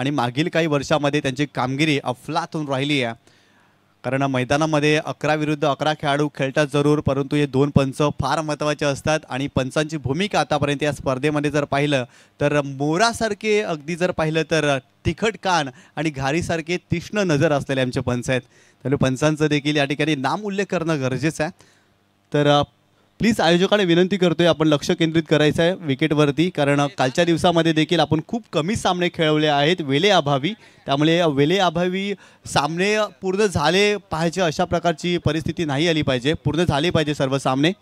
आणि मागील काही वर्षामध्ये त्यांची कामगिरी अफलातून राहिली आहे. कारण मैदानामध्ये 11 विरुद्ध 11 खेळाडू खेळतात जरूर, परंतु हे 2 पंच फार महत्त्वाचे असतात आणि पंचांची भूमिका आतापर्यंत या स्पर्धेमध्ये जर पाहिलं तर मोरासारखे अगदी जर पाहिलं तर तिखट कान आणि घारीसारखे तीक्ष्ण नजर असलेले आमचे पंच आहेत. त्यामुळे पंचांचं देखील या ठिकाणी नाम उल्लेख करणं गरजेचं आहे. तर प्लीज आयोजकांना विनंती करतोय आपण लक्ष केंद्रित करायचं आहे विकेटवरती, कारण कालच्या दिवसामध्ये देखील आपण खूप कमी सामने खेळवले आहेत वेळेअभावी. त्यामुळे वेळेअभावी सामने पूर्ण झाले पाहिजे अशा प्रकारची परिस्थिती नाही आली पाहिजे, पूर्ण झाले पाहिजे सर्व सामने.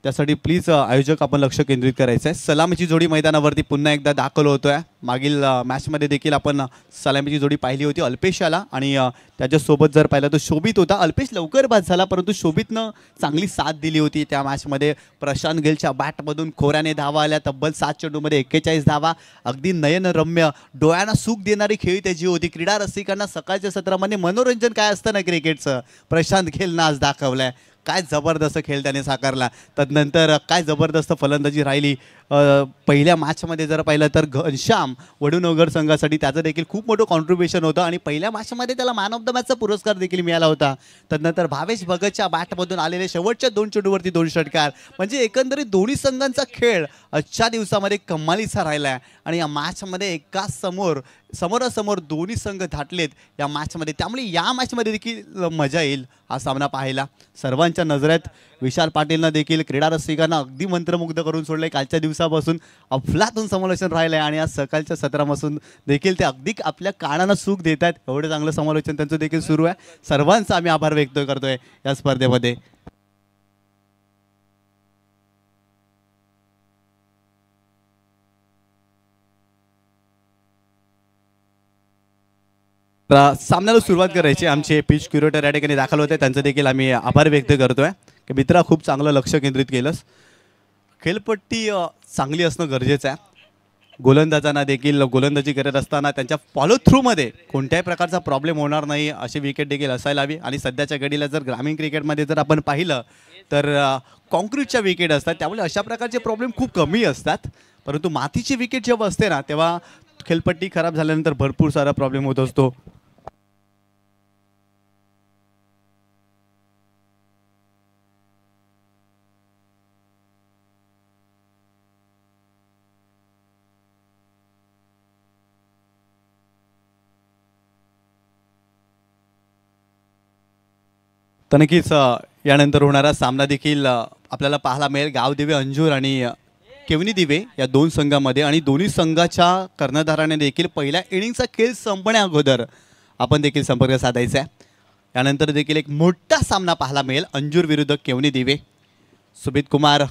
त्यासाठी प्लीज आयोजक आपण लक्ष केंद्रित करायचं आहे. सलामीची जोडी मैदानावरती पुन्हा एकदा दाखल होतोय. मागील मॅचमध्ये देखील आपण सलामीची जोडी पाहिली होती अल्पेशाला आणि त्याच्यासोबत जर पाहिलं तर शोभित होता. अल्पेश लवकर बाद झाला, परंतु शोभितनं चांगली साथ दिली होती त्या मॅचमध्ये. प्रशांत गिलच्या बॅटमधून खोऱ्याने धावा आल्या, तब्बल 7 चेंडूमध्ये 41 धावा. अगदी नयनरम्य डोळ्यांना सुख देणारी खेळी त्याची होती. क्रीडा रसिकांना सकाळच्या सत्रामध्ये मनोरंजन काय असतं ना क्रिकेटचं, प्रशांत गिलनं आज दाखवलंय. काय जबरदस्त खेळ त्याने साकारला. तदनंतर काय जबरदस्त फलंदाजी राहिली. पहिल्या मॅचमध्ये जर पाहिलं तर घनश्याम वडूनगर संघासाठी त्याचं देखील खूप मोठं कॉन्ट्रीब्युशन होतं आणि पहिल्या मॅचमध्ये त्याला मॅन ऑफ द मॅचचा पुरस्कार देखील मिळाला होता. तदनंतर भावेश भगतच्या बॅटमधून आलेले शेवटच्या 2 चेंडूवरती 2 षटकार. म्हणजे एकंदरीत दोन्ही संघांचा खेळ आजच्या दिवसामध्ये कमालीचा राहिला आहे आणि या मॅचमध्ये एकाच समोरासमोर दोन्ही संघ धाटलेत या मॅचमध्ये. त्यामुळे या मॅचमध्ये देखील मजा येईल हा सामना पाहायला. सर्वांच्या नजरेत विशाल पाटीलनं देखील क्रीडा रसिकांना अगदी मंत्रमुग्ध करून सोडले. कालच्या दिवसापासून अफलातून समालोचन राहिलं आहे आणि आज सकाळच्या सत्रापासून देखील ते अगदी आपल्या कानांना सुख देत आहेत. एवढं चांगलं समालोचन त्यांचं देखील सुरू आहे. सर्वांचा आम्ही आभार व्यक्त करतोय या स्पर्धेमध्ये. सामन्याला सुरुवात करायची. आमचे पिच क्युरेटर या ठिकाणी दाखल होते, त्यांचं देखील आम्ही आभार व्यक्त करतोय की मित्रा खूप चांगलं लक्ष केंद्रित केलंस. खेळपट्टी चांगली असणं गरजेचं आहे. गोलंदाजांना देखील गोलंदाजी करत असताना त्यांच्या फॉलो थ्रूमध्ये कोणत्याही प्रकारचा प्रॉब्लेम होणार नाही अशी विकेट देखील असायला हवी. आणि सध्याच्या घडीला जर ग्रामीण क्रिकेटमध्ये जर आपण पाहिलं तर कॉन्क्रीटच्या विकेट असतात, त्यामुळे अशा प्रकारचे प्रॉब्लेम खूप कमी असतात. परंतु मातीची विकेट जेव्हा असते ना तेव्हा खेळपट्टी खराब झाल्यानंतर भरपूर सारा प्रॉब्लेम होत असतो. तर नक्कीच यानंतर होणारा सामना देखील आपल्याला पाहायला मिळेल. गावदेवी अंजूर आणि केवनी दिवे या 2 संघामध्ये आणि दोन्ही संघाच्या कर्णधाराने देखील पहिल्या इनिंगचा खेळ संपण्या अगोदर आपण देखील संपर्क साधायचा आहे. यानंतर देखील एक मोठा सामना पाहायला मिळेल अंजूर विरुद्ध केवनी दिवे. सुमित कुमार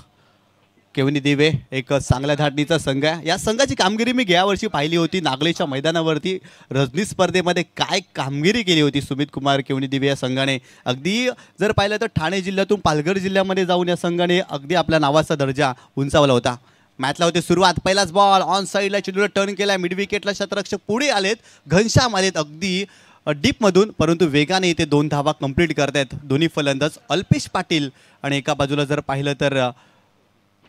केवनी दिवे एक चांगल्या धाटणीचा संघ आहे. या संघाची कामगिरी मी गेल्या वर्षी पाहिली होती नागलेच्या मैदानावरती. रजनी स्पर्धेमध्ये काय कामगिरी केली होती सुमित कुमार केवनी दिवे या संघाने. अगदी जर पाहिलं तर ठाणे जिल्ह्यातून पालघर जिल्ह्यामध्ये जाऊन या संघाने अगदी आपला नावाचा दर्जा उंचावला होता. मॅचला होते सुरुवात. पहिलाच बॉल ऑन साईडला चेंडूला टर्न केला. मिड विकेटला शतरक्षक पुढे आलेत. घनश्याम आलेत अगदी डीपमधून, परंतु वेगाने इथे 2 धावा कंप्लीट करतायत दोन्ही फलंदाज अल्पेश पाटील आणि एका बाजूला जर पाहिलं तर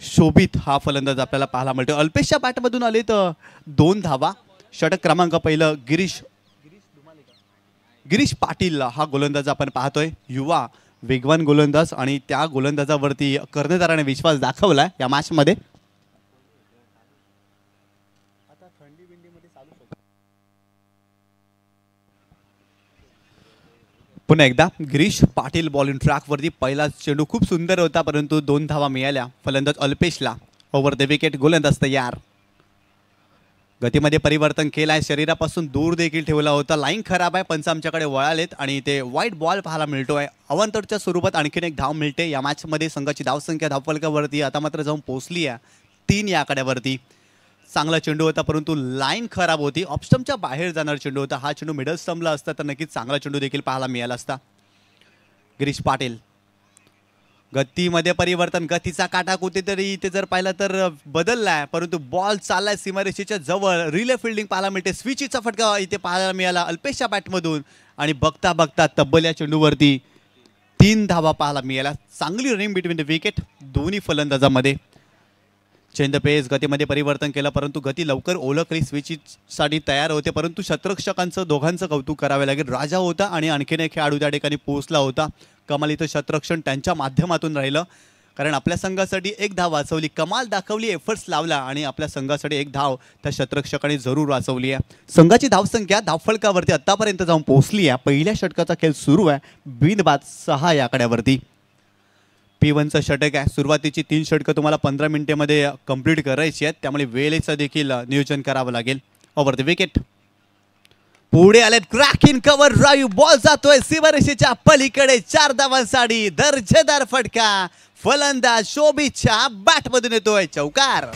शोभित हा फलंदाज आपल्याला पाहायला मिळतो. अल्पेशच्या बॅटमधून आले तर 2 धावा. षटक क्रमांक पहिलं गिरीश पाटील हा गोलंदाज आपण पाहतोय. युवा वेगवान गोलंदाज आणि त्या गोलंदाजावरती कर्णधाराने विश्वास दाखवला या मॅचमध्ये. पुन्हा एकदा गिरीश पाटील बॉलिंग ट्रॅकवरती. पहिला चेंडू खूप सुंदर होता, परंतु 2 धावा मिळाल्या फलंदाज अल्पेशला. ओव्हर द विकेट गोलंदाज तयार. गतीमध्ये परिवर्तन केलं आहे, शरीरापासून दूर देखील ठेवला होता. लाईन खराब आहे, पंच आमच्याकडे वळालेत आणि ते वाईट बॉल पाहायला मिळतोय. अवांतरच्या स्वरूपात आणखीन एक धाव मिळते. या मॅचमध्ये संघाची धावसंख्या धावफलकावरती आता मात्र जाऊन पोहोचली आहे 3 या आकड्यावरती. चांगला चेंडू होता, परंतु लाईन खराब होती. ऑफस्टंपच्या बाहेर जाणार चेंडू होता. हा चेंडू मिडल स्टंपला असता तर नक्कीच चांगला चेंडू देखील पाहायला मिळाला असता. गिरीश पाटील गतीमध्ये परिवर्तन. गतीचा काटा कुठेतरी इथे जर पाहिलं तर बदललाय, परंतु बॉल चाललाय सीमारेषेच्या जवळ. रिले फिल्डिंग पाहायला मिळते. स्विचचा फटका इथे पाहायला मिळाला अल्पेशच्या बॅटमधून आणि बघता बघता तब्बल या चेंडूवरती 3 धावा पाहायला मिळाल्या. चांगली रनिंग बिटवीन द विकेट दोन्ही फलंदाजामध्ये. चेंज द पेस, गतीमध्ये परिवर्तन केलं परंतु गती लवकर ओळखली, स्विचसाठी तयार होते. परंतु शतरक्षकांचं दोघांचं कौतुक करावे लागेल. राजा होता आणि आणखीन एक खेळाडू त्या ठिकाणी पोहोचला होता. कमाल इथं शतरक्षण त्यांच्या माध्यमातून राहिलं, कारण आपल्या संघासाठी एक धाव वाचवली, कमाल दाखवली, एफर्ट्स लावला आणि आपल्या संघासाठी एक धाव त्या शतरक्षकाने जरूर वाचवली आहे. संघाची धावसंख्या धावफलकावरती आतापर्यंत जाऊन पोहोचली आहे. पहिल्या षटकाचा खेळ सुरू आहे, बिनबाद 6 या आकड्यावरती. P1चं षटक आहे. सुरुवातीची 3 षटकं तुम्हाला 15 मिनिटांमध्ये कंप्लीट करायची आहेत, त्यामुळे वेळेचं देखील नियोजन करावं लागेल. ओव्हर द विकेट, पुढे आलेत क्रॅकिंग कव्हर ड्राईव्ह, बॉल जातोय सीमारेषेच्या पलीकडे, 4 धावांसाठी दर्जेदार फटका. फलंदाज शोभितच्या बॅटमधून येतोय चौकार.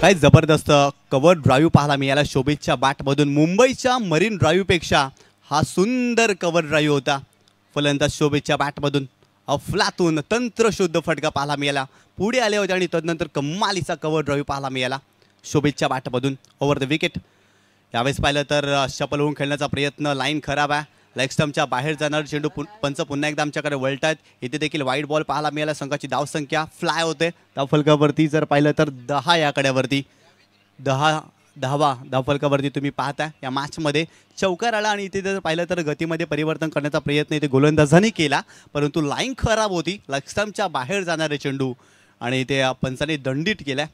काय जबरदस्त कव्हर ड्राईव्ह पाहायला मिळाला शोभितच्या बॅटमधून. मुंबईच्या मरीन ड्राईव्हपेक्षा हा सुंदर कव्हर ड्राईव्ह होता. फलंदाज शोभितच्या बॅटमधून अफलातून तंत्रशुद्ध फटका पाहायला मिळाला. पुढे आले होते आणि तदनंतर कमालीचा कव्हर ड्राईव्ह पाहायला मिळाला शोभितच्या बॅटमधून. ओव्हर द विकेट, यावेळेस पाहिलं तर शपल होऊन खेळण्याचा प्रयत्न, लाईन खराब आहे. लेग स्टंपच्या बाहेर जाणार चेंडू, पंच पुन्हा एकदा आमच्याकडे वळतायत. इथे देखील वाईट बॉल पाहायला मिळाला. संघाची धावसंख्या फ्लाय होते. धावफलकावरती जर पाहिलं तर 10 या आकड्यावरती, 10वा धावफलकावरती तुम्ही पाहता. या मॅचमध्ये चौकार आला आणि इथे जर पाहिलं तर गतीमध्ये परिवर्तन करण्याचा प्रयत्न इथे गोलंदाजांनी केला, परंतु लाईन खराब होती. लेग स्टंपच्या बाहेर जाणारे चेंडू आणि इथे पंचाने दंडित केल्या.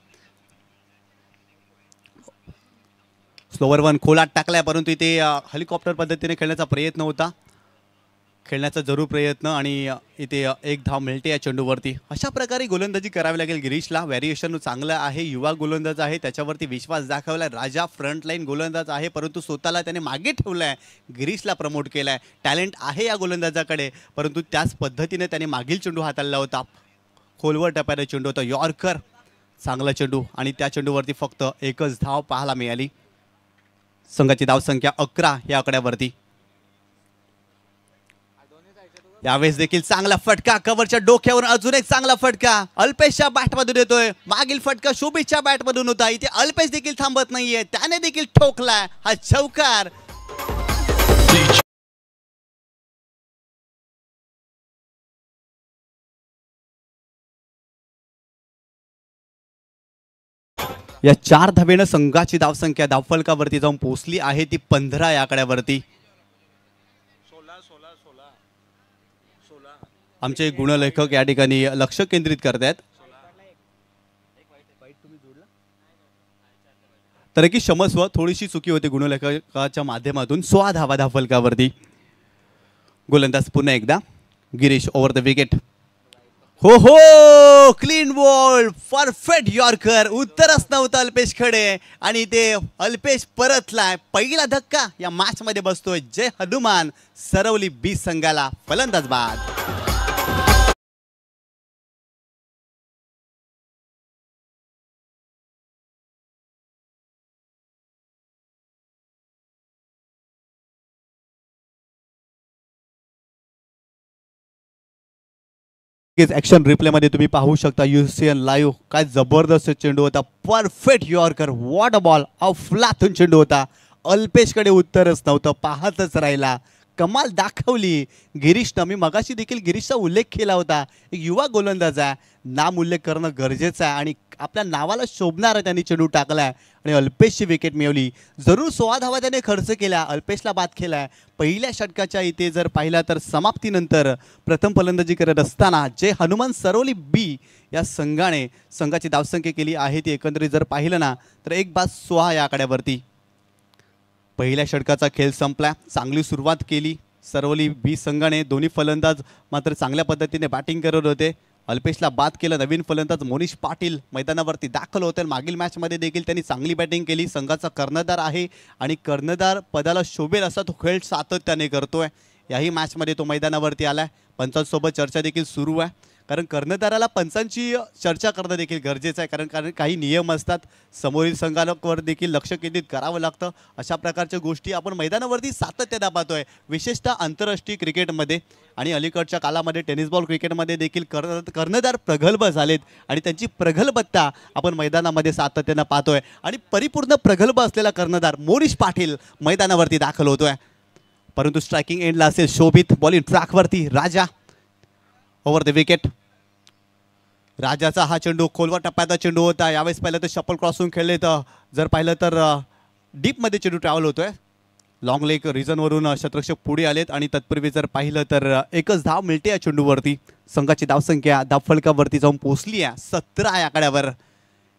स्लोवर वन खोलात टाकलाय, परंतु इथे हेलिकॉप्टर पद्धतीने खेळण्याचा प्रयत्न होता, खेळण्याचा जरूर प्रयत्न आणि इथे एक धाव मिळते या चेंडूवरती. अशा प्रकारे गोलंदाजी करावी लागेल गिरीशला. व्हेरिएशन चांगलं आहे, युवा गोलंदाज आहे, त्याच्यावरती विश्वास दाखवलाय. राजा फ्रंट लाईन गोलंदाज आहे, परंतु स्वतःला त्याने मागे ठेवलाय, गिरीशला प्रमोट केलाय. टॅलेंट आहे या गोलंदाजाकडे, परंतु त्याच पद्धतीने त्याने मागील चेंडू हाताळला होता. खोलवर टप्प्याने चेंडू होता, यॉर्कर चांगला चेंडू आणि त्या चेंडूवरती फक्त एकच धाव पाहायला मिळाली. संघाची धावसंख्या 11 या आकड्यावरती. यावेळेस देखील चांगला फटका, कव्हरच्या डोक्यावर अजून एक चांगला फटका अल्पेशच्या बॅटमधून येतोय. मागील फटका शोभितच्या बॅटमधून होता, इथे अल्पेश देखील थांबत नाहीये, त्याने देखील ठोकलाय हा चौकार. या 4 धावेनं संघाची धावसंख्या धावफलकावरती जाऊन पोहोचली आहे ती 15 या आकड्यावरती. आमचे गुणलेखक या ठिकाणी लक्ष केंद्रित करतात. तर की क्षमस्व, थोडीशी चुकी होती गुणलेखकाच्या माध्यमातून. 16 धावा धावफलकावरती. गोलंदाज पुन्हा एकदा गिरीश. ओव्हर द विकेट, हो हो, क्लीन बॉल, परफेक्ट यॉर्कर. उत्तरच नव्हतं अल्पेश खडे आणि ते अल्पेश परतलाय. पहिला धक्का या मॅच मध्ये बसतोय. जय हनुमान. सरवली बी संघाला फलंदाज बाद. ऍक्शन रिप्ले मध्ये तुम्ही पाहू शकता UCN लाईव्ह. काय जबरदस्त चेंडू होता, perfect yorker, what a ball, अफलातून चेंडू होता. अल्पेशकडे उत्तरच नव्हतं, पाहतच राहिला. कमाल दाखवली गिरीशनं. मी मगाशी देखील गिरीशचा उल्लेख केला होता. एक युवा गोलंदाज आहे, नाम उल्लेख करणं गरजेचं आहे आणि आपल्या नावाला शोभणारा त्यांनी चेंडू टाकलाय आणि अल्पेशची विकेट मिळवली. जरूर 16 धावा त्याने खर्च केल्या, अल्पेशला बाद केलाय. पहिल्या षटकाच्या इथे जर पाहिला तर समाप्तीनंतर प्रथम फलंदाजी करत असताना जे हनुमान सरवली बी या संघाने संघाची धावसंख्या केली आहे ती एकंदरीत जर पाहिलं ना तर 1/16 या आकड्यावरती. पहिल्या षटकाचा खेळ संपला. चांगली सुरुवात केली सरवली बी संघाने. दोन्ही फलंदाज मात्र चांगल्या पद्धतीने बॅटिंग करत होते. अल्पेशला बाद केलं. नवीन फलंदाज मोनिश पाटील मैदानावरती दाखल होते. मागील मॅचमध्ये देखील त्यांनी चांगली बॅटिंग केली. संघाचा कर्णधार आहे आणि कर्णधार पदाला शोभेल असा तो खेळ सातत्याने करतोय. याही मॅचमध्ये तो मैदानावरती आलाय. पंचांसोबत चर्चा देखील सुरू आहे. कारण कर्णधाराला पंचांची चर्चा करणं देखील गरजेचं आहे, कारण कारण काही नियम असतात, समोरील संघावर देखील लक्ष केंद्रित करावं लागतं. अशा प्रकारच्या गोष्टी आपण मैदानावरती सातत्यानं पाहतोय, विशेषतः आंतरराष्ट्रीय क्रिकेटमध्ये आणि अलीकडच्या काळामध्ये टेनिस बॉल क्रिकेटमध्ये देखील कर्णधार प्रगल्भ झालेत आणि त्यांची प्रगल्भता आपण मैदानामध्ये सातत्यानं पाहतोय. आणि परिपूर्ण प्रगल्भ असलेला कर्णधार मोनिश पाटील मैदानावरती दाखल होतोय. परंतु स्ट्रायकिंग एंडला असेल शोभित, बॉलिंग ट्रॅकवरती राजा ओव्हर द विकेट. राजाचा हा चेंडू खोलवर टप्प्याचा चेंडू होता. यावेळेस पाहिलं तर शपल क्रॉसून खेळले, तर जर पाहिलं तर डीपमध्ये चेंडू ट्रॅव्हल होतोय. लॉंग लेग रिझनवरून शतरक्षक पुढे आलेत आणि तत्पूर्वी जर पाहिलं तर एकच धाव मिळते या चेंडूवरती. संघाची धावसंख्या धावफलकावरती जाऊन पोहोचली आहे 17 या आकड्यावर.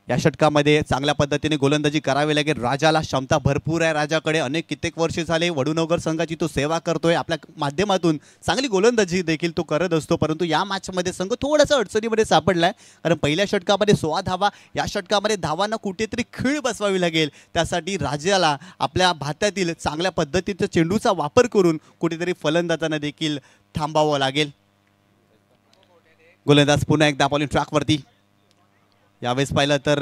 या षटकामध्ये चांगल्या पद्धतीने गोलंदाजी करावी लागेल. राजाला क्षमता भरपूर आहे. राजाकडे कित्येक वर्ष झाले वडूनगर संघाची तो सेवा करतोय. आपल्या माध्यमातून चांगली गोलंदाजी देखील तो करत असतो. परंतु या मॅचमध्ये संघ थोडासा अडचणीमध्ये सापडलाय, कारण पहिल्या षटकामध्ये 16 धावा, या षटकामध्ये धावांना कुठेतरी खीळ बसवावी लागेल. त्यासाठी राजाला आपल्या भात्यातील चांगल्या पद्धतीचा चेंडूचा वापर करून कुठेतरी फलंदाजांना देखील थांबावं लागेल. गोलंदाज पुन्हा एकदा बॉलिंग ट्रॅकवरती. यावेळेस पाहिलं तर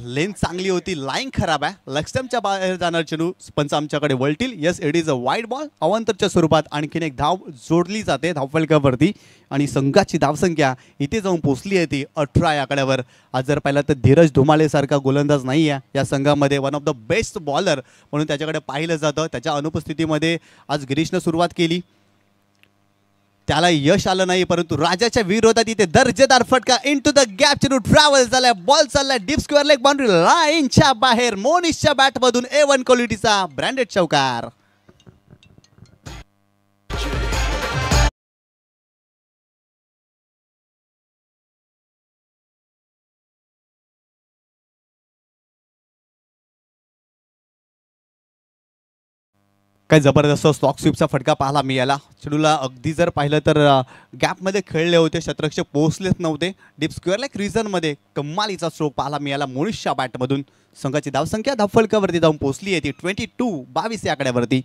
लेंथ चांगली होती, लाईन खराब आहे. लक्ष्यमच्या बाहेर जाणार चेंडू पंच आमच्याकडे वळतील. Yes, it is a wide ball. अवांतरच्या स्वरूपात आणखीन एक धाव जोडली जाते धावफलकावरती आणि संघाची धावसंख्या इथे जाऊन पोचली आहे ती 18 या आकड्यावर. आज जर पाहिलं तर धीरज धुमाळे सारखा गोलंदाज नाही आहे या संघामध्ये. One of the best bowler म्हणून त्याच्याकडे पाहिलं जातं. त्याच्या अनुपस्थितीमध्ये आज गिरीशनं सुरुवात केली, त्याला यश आलं नाही. परंतु राजाच्या विरोधात इथे दर्जेदार फटका इनटू द गॅप, चेंडू ट्रॅव्हल झालाय, बॉल चाललाय डीप स्क्वेअर लेग बाउंड्री लाईनच्या बाहेर. मोनिशच्या बॅटमधून A1 क्वालिटीचा ब्रँडेड चौकार. काय जबरदस्त स्टॉक स्वीपचा फटका पाहायला मिळाला. चेंडूला अगदी जर पाहिलं तर गॅपमध्ये खेळले होते, शतरक्षक पोहोचलेच नव्हते. डीप स्क्वेअर लेग रिझनमध्ये कमालीचा स्ट्रोक पाहायला मिळाला मोनिशच्या बॅटमधून. संघाची धावसंख्या धावफलकावरती जाऊन पोहोचली आहे ती 22 या आकड्यावरती.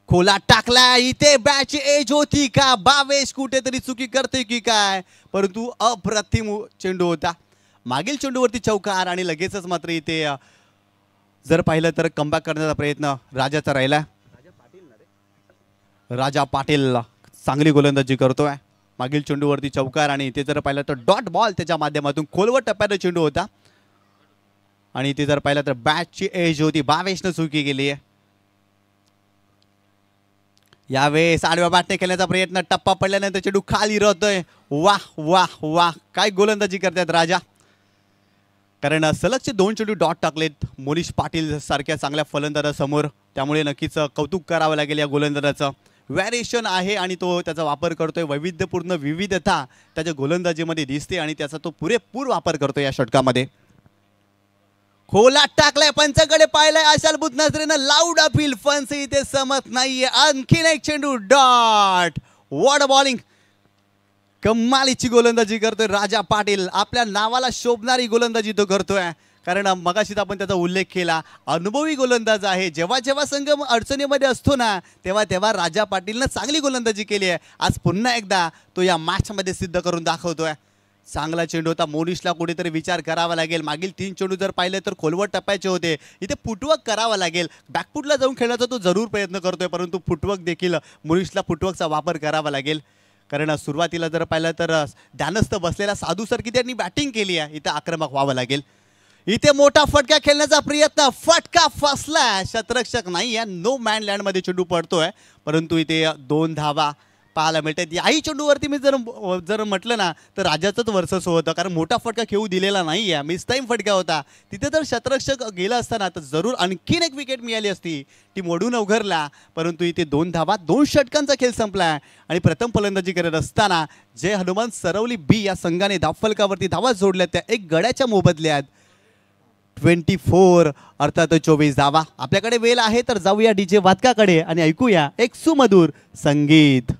खोला टाकला, इथे बॅटची एज होती का, बावेश कुठेतरी चुकी करते की काय, परंतु अप्रतिम चेंडू होता. मागील चेंडूवरती चौकार आणि लगेचच मात्र इथे जर पाहिलं तर कमबॅक करण्याचा प्रयत्न राजाचा राहिला. राजा पाटील चांगली गोलंदाजी करतोय. मागील चेंडूवरती चौकार आणि इथे जर पाहिलं तर डॉट बॉल त्याच्या माध्यमातून खोलवर टप्प्याचा चेंडू होता आणि इथे जर पाहिलं तर बॅटची एज होती, बावेशनं चुकी केली आहे. यावेळेस आडव्या बॅटने खेळण्याचा प्रयत्न, टप्पा पडल्यानंतर चेंडू खाली राहतोय. वाह वाह वाह, काय गोलंदाजी करतात राजा. कारण सलगचे 2 चेंडू डॉट टाकलेत मोनिश पाटील सारख्या चांगल्या फलंदाजासमोर. त्यामुळे नक्कीच कौतुक करावं लागेल या गोलंदाजाचं. व्हॅरिएशन आहे आणि तो त्याचा वापर करतोय. वैविध्यपूर्ण विविधता त्याच्या गोलंदाजीमध्ये दिसते आणि त्याचा तो पुरेपूर वापर करतोय या षटकामध्ये. खोला टाकलाय, पंचाकडे पाहिलाय आशालभूत नजरेनं, लाऊड अपील, फन्स इथे समत नाहीये. आणखीन एक चेंडू डॉट. वॉट बॉलिंग, कमालीची गोलंदाजी करतोय राजा पाटील. आपल्या नावाला शोभणारी गोलंदाजी तो करतोय. कारण मगाशीच आपण त्याचा उल्लेख केला, अनुभवी गोलंदाज आहे. जेव्हा जेव्हा संघ अडचणीमध्ये असतो ना, तेव्हा तेव्हा राजा पाटीलनं चांगली गोलंदाजी केली आहे. आज पुन्हा एकदा तो या मॅचमध्ये सिद्ध करून दाखवतोय. चांगला चेंडू होता. मोनिशला कुठेतरी विचार करावा लागेल. मागील 3 चेंडू जर पाहिले तर खोलवर टप्प्याचे होते. इथे फुटवर्क करावा लागेल. बॅकफुटला जाऊन खेळण्याचा तो जरूर प्रयत्न करतोय, परंतु फुटवर्क देखील मोनिशला फुटवर्कचा वापर करावा लागेल. कारण सुरुवातीला जर पाहिलं तर ध्यानस्थ बसलेला साधूसारखी त्यांनी बॅटिंग केली आहे. इथं आक्रमक व्हावं लागेल. इथे मोठा फटका खेळण्याचा प्रयत्न, फटका फसला, शतरक्षक नाही आहे. नो मॅन लँडमध्ये चेंडू पडतोय, परंतु इथे 2 धावा पाहायला मिळतात. याही चेंडूवरती मी जर म्हटलं ना तर राजाचंच वर्चस्व होतं, कारण मोठा फटका खेळू दिलेला नाही आहे. मिसटाईम फटका होता. तिथे जर शतरक्षक गेला असताना तर जरूर आणखीन एक विकेट मिळाली असती. ती मोडून अवघरला, परंतु इथे 2 धावा, 2 षटकांचा खेळ संपला. आणि प्रथम फलंदाजी करत असताना जय हनुमान सरवली बी या संघाने धावफलकावरती धावा जोडल्या, त्या 1 गड्याच्या मोबदल्यात 24 अर्थात 24 धावा. आपल्याकडे वेळ आहे तर जाऊया डीजे वादकाकडे आणि ऐकूया एक सुमधुर संगीत.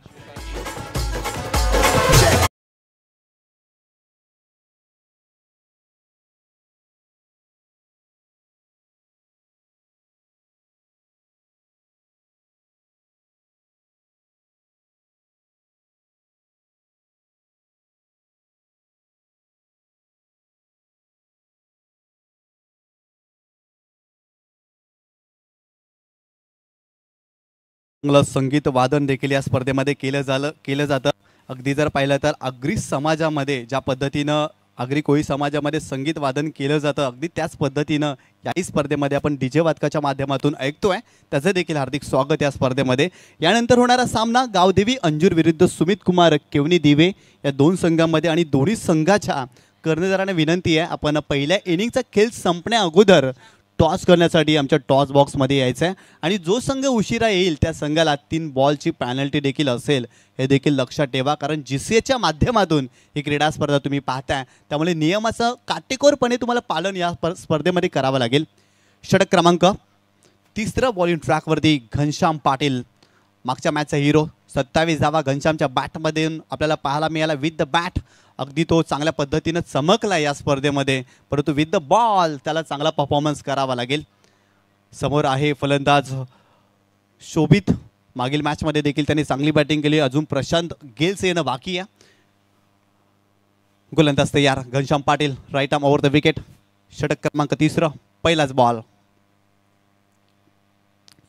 चांगलं संगीत वादन देखील या स्पर्धेमध्ये केलं जातं. अगदी जर पाहिलं तर आगरी समाजामध्ये ज्या पद्धतीनं आगरी कोळी समाजामध्ये संगीत वादन केलं जातं अगदी त्याच पद्धतीनं याही स्पर्धेमध्ये आपण डीजे वादकाच्या माध्यमातून ऐकतोय. त्याचं देखील हार्दिक स्वागत या स्पर्धेमध्ये. यानंतर होणारा सामना गावदेवी अंजूर विरुद्ध सुमित कुमार केवनी दिवे या दोन संघांमध्ये आणि दोन्ही संघाच्या कर्णधारांना विनंती आहे आपण पहिल्या इनिंगचा खेळ संपण्या अगोदर टॉस करण्यासाठी आमच्या टॉस बॉक्समध्ये यायचं आहे आणि जो संघ उशिरा येईल त्या संघाला 3 बॉलची पॅनल्टी देखील असेल हे देखील लक्षात ठेवा. कारण GCAच्या माध्यमातून ही क्रीडा स्पर्धा तुम्ही पाहताय त्यामुळे नियमाचं काटेकोरपणे तुम्हाला पालन या स्पर्धेमध्ये करावं लागेल. षटक क्रमांक 3 बॉलिंग ट्रॅकवरती घनश्याम पाटील मागच्या मॅचचा हिरो. 27 धावा घनश्यामच्या बॅटमध्ये आपल्याला पाहायला मिळाला. विथ द बॅट अगदी तो चांगल्या पद्धतीनं चमकला या स्पर्धेमध्ये परंतु विथ द बॉल त्याला चांगला परफॉर्मन्स करावा लागेल. समोर आहे फलंदाज शोभित. मागील मॅचमध्ये देखील त्यांनी चांगली बॅटिंग केली. अजून प्रशांत गेल्स येणं बाकी आहे. गोलंदाज तयार Ghanshyam Patil right arm over the wicket. षटक क्रमांक 3 पहिलाच बॉल.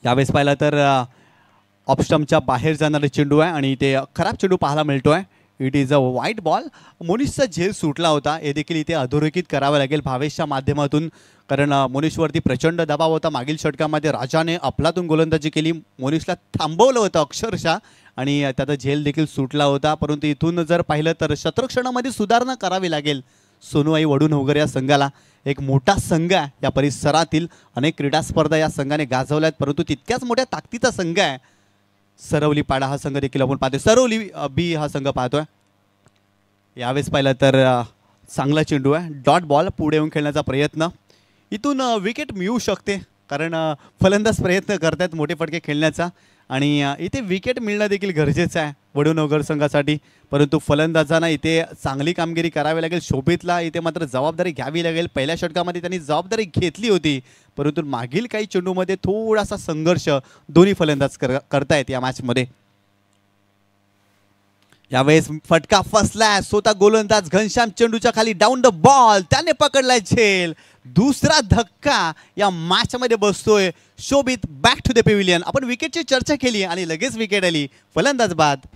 यावेळेस पाहिला तर ऑफस्टम्पच्या बाहेर जाणारे चेंडू आहे आणि ते खराब चेंडू पाहायला मिळतोय. इट इज अ वाईट बॉल. मोनिशचा झेल सुटला होता हे देखील इथे अधोरेखित करावं लागेल भावेशच्या माध्यमातून कारण मोनिशवरती प्रचंड दबाव होता. मागील षटकामध्ये राजाने अफलातून गोलंदाजी केली. मोनिशला थांबवलं होतं अक्षरशः आणि त्याचा झेल देखील सुटला होता. परंतु इथून जर पाहिलं तर शतरक्षणामध्ये सुधारणा करावी लागेल. सोनूआई वडून वगैरे या संघाला एक मोठा संघ आहे. या परिसरातील अनेक क्रीडा स्पर्धा या संघाने गाजवल्या आहेत परंतु तितक्याच मोठ्या ताकदीचा संघ आहे. सरवली पाडा हा संघ देखील आपण पाहतोय. सरवली बी हा संघ पाहतोय. यावेळेस पाहिलं तर चांगला चेंडू आहे. डॉट बॉल पुढे येऊन खेळण्याचा प्रयत्न. इथून विकेट मिळू शकते कारण फलंदाज प्रयत्न करतात मोठे फटके खेळण्याचा आणि इथे विकेट मिळणं देखील गरजेचं आहे वडूनगर संघासाठी. परंतु फलंदाजांना इथे चांगली कामगिरी करावी लागेल. शोभितला इथे मात्र जबाबदारी घ्यावी लागेल. पहिल्या षटकामध्ये त्यांनी जबाबदारी घेतली होती परंतु मागील काही चेंडूमध्ये थोडासा संघर्ष दोन्ही फलंदाज करतायत या मॅचमध्ये. यावेळेस फटका फसलाय. स्वतः गोलंदाज घनश्याम चेंडूच्या खाली डाऊन द बॉल त्याने पकडलाय झेल. दुसरा धक्का या मॅच मध्ये बसतोय. शोभित बॅक टू द पेव्हिलियन. आपण विकेटची चर्चा केली आणि लगेच विकेट आली. फलंदाज बाद.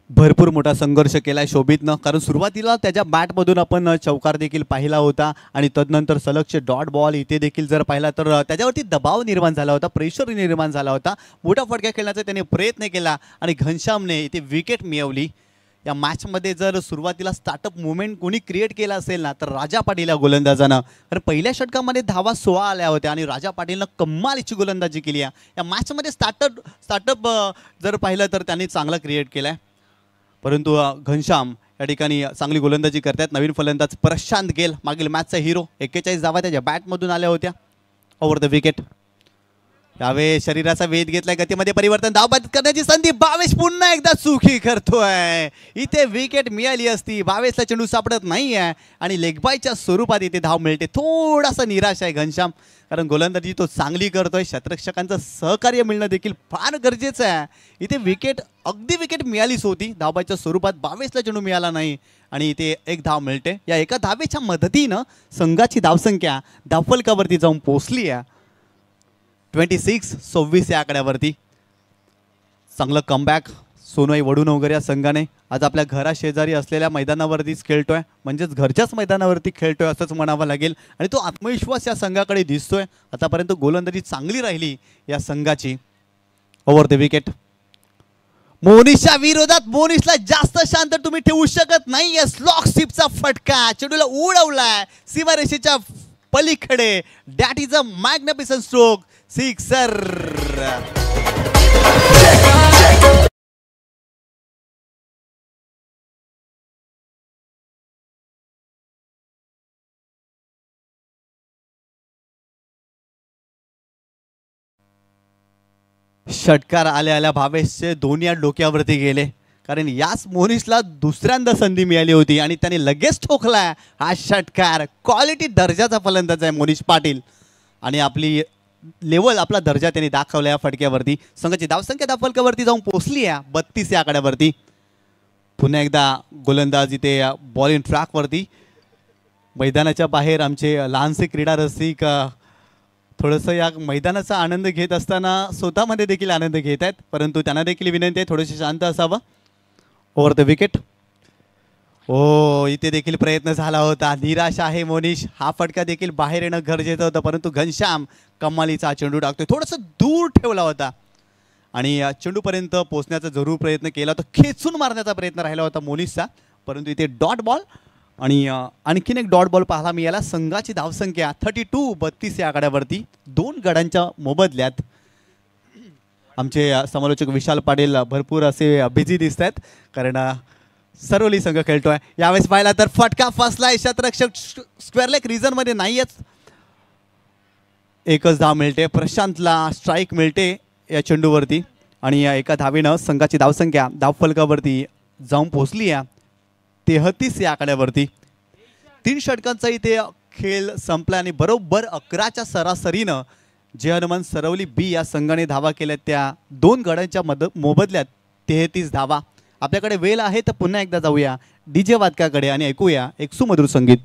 भरपूर मोठा संघर्ष केलाय शोभितनं कारण सुरुवातीला त्याच्या बॅटमधून आपण चौकार देखील पाहिला होता आणि तदनंतर सलगचे डॉट बॉल इथे देखील जर पाहिला तर त्याच्यावरती दबाव निर्माण झाला होता. प्रेशर निर्माण झाला होता. मोठा फटका खेळण्याचा त्याने प्रयत्न केला आणि घनश्यामने इथे विकेट मिळवली. या मॅचमध्ये जर सुरुवातीला स्टार्टअप मुवमेंट कोणी क्रिएट केला असेल ना तर राजा पाटील या गोलंदाजानं. कारण पहिल्या षटकामध्ये धावा 16 आल्या होत्या आणि राजा पाटीलनं कमालीची गोलंदाजी केली आहे. या मॅचमध्ये स्टार्टअप जर पाहिलं तर त्यांनी चांगला क्रिएट केलाय परंतु घनश्याम या ठिकाणी चांगली गोलंदाजी करतात. नवीन फलंदाज प्रशांत गेल मागील मॅचचा हिरो. 41 धावा त्याच्या बॅटमधून आल्या होत्या. Over the wicket. यावेळी शरीराचा वेध घेतलाय. गतीमध्ये परिवर्तन. धावबाद करण्याची संधी. भावेश पुन्हा एकदा चुकी करतोय. इथे विकेट मिळाली असती. भावेशला चेंडू सापडत नाही आहे आणि लेगबायच्या स्वरूपात इथे धाव मिळते. थोडासा निराश आहे घनश्याम कारण गोलंदाजी तो चांगली करतोय. शतरक्षकांचं सहकार्य मिळणं देखील फार गरजेचं आहे. इथे विकेट अगदी विकेट मिळालीच होती धावबाच्या स्वरूपात. भावेशला चेंडू मिळाला नाही आणि इथे एक धाव मिळते. या एका धावेच्या मदतीनं संघाची धावसंख्या धावफलकावरती जाऊन पोहोचली आहे 26 या आकड्यावरती. चांगलं कमबॅक सोनूआई वडून वगैरे या संघाने आज आपल्या घरा शेजारी असलेल्या मैदानावरतीच खेळतोय म्हणजेच घरच्याच मैदानावरती खेळतोय असंच म्हणावं लागेल आणि तो आत्मविश्वास या संघाकडे दिसतोय. आतापर्यंत गोलंदाजी चांगली राहिली या संघाची. Over the wicket. मोनिशच्या विरोधात मोनिशला जास्त शांत तुम्ही ठेवू शकत नाहीये. स्लॉक स्टिपचा फटका चेंडूला उडवलाय सीमारेषेच्या पलीकडे. That is a magnificent stroke. Sixer. षटकार आल्या आल्या भावेशचे दोन्ही डोक्यावरती गेले कारण याच मोनिशला दुसऱ्यांदा संधी मिळाली होती आणि त्याने लगेच ठोकलाय हा षटकार. क्वालिटी दर्जाचा फलंदाज आहे मोनिश पाटील आणि आपली लेवल आपला दर्जा त्यांनी दाखवला या फटक्यावरती. संघाची धावसंख्या त्या फलकावरती जाऊन पोहोचली आहे 32 या आकड्यावरती. पुन्हा एकदा गोलंदाज इथे बॉलिंग ट्रॅकवरती. मैदानाच्या बाहेर आमचे लहानसे क्रीडा रसिक थोडंसं या मैदानाचा आनंद घेत असताना स्वतःमध्ये देखील आनंद घेत आहेत, परंतु त्यांना देखील विनंती आहे थोडेसे शांत असावं. Over the wicket. ओ इथे देखील प्रयत्न झाला होता. निराश आहे मोनिश. हा फटका देखील बाहेर येणं गरजेचं होतं, परंतु घनश्याम कमालीचा चेंडू टाकतोय. थोडंसं दूर ठेवला होता आणि चेंडूपर्यंत पोहोचण्याचा जरूर प्रयत्न केला होता. खेचून मारण्याचा प्रयत्न राहिला होता मोनिशचा, परंतु इथे डॉट बॉल आणि आणखीन एक डॉट बॉल पाहायला मिळाला. संघाची धावसंख्या 32 या आकड्यावरती. 2 गड्यांच्या मोबदल्यात आमचे समालोचक विशाल पाटील भरपूर असे बिझी दिसत आहेत, कारण सरोली संघ खेळतोय. यावेळेस पाहिला तर फटका फसलाय. क्षेत्ररक्षक स्क्वेअर लेग रिझनमध्ये नाहीयेच. एकच धाव मिळते. प्रशांतला स्ट्राईक मिळते या चेंडूवरती आणि एका धावेनं संघाची धावसंख्या धावफलकावरती जाऊन पोहोचली आहे 33 या आकड्यावरती. 3 षटकांचा इथे खेळ संपला आणि बरोबर 11च्या सरासरीनं जे हनुमान सरवली बी या संघाने धावा केल्या त्या 2 गड्यांच्या मोबदल्यात 33 धावा. आपल्याकडे वेळ आहे तर पुन्हा एकदा जाऊया डीजे वादकाकडे आणि ऐकूया एक सुमधुर संगीत.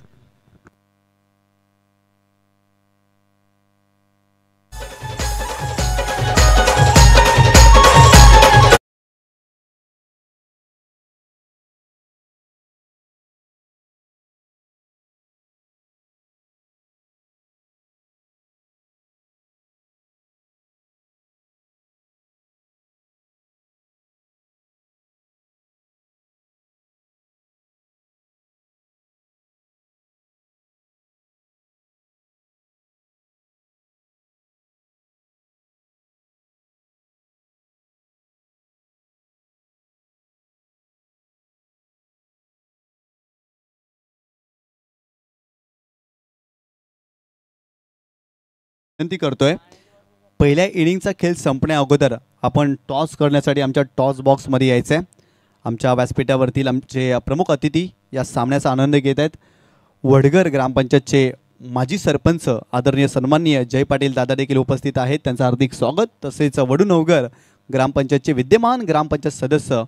विनंती करतोय पहिल्या इनिंगचा खेळ संपण्या अगोदर आपण टॉस करण्यासाठी आमच्या टॉस बॉक्समध्ये यायचं आहे. आमच्या व्यासपीठावरतील आमचे प्रमुख अतिथी या सामन्याचा आनंद घेत आहेत. वडगर ग्रामपंचायतचे माजी सरपंच आदरणीय सन्माननीय जय पाटील दादा देखील उपस्थित आहेत. त्यांचं हार्दिक स्वागत. तसेच वडूनवगर ग्रामपंचायतचे विद्यमान ग्रामपंचायत सदस्य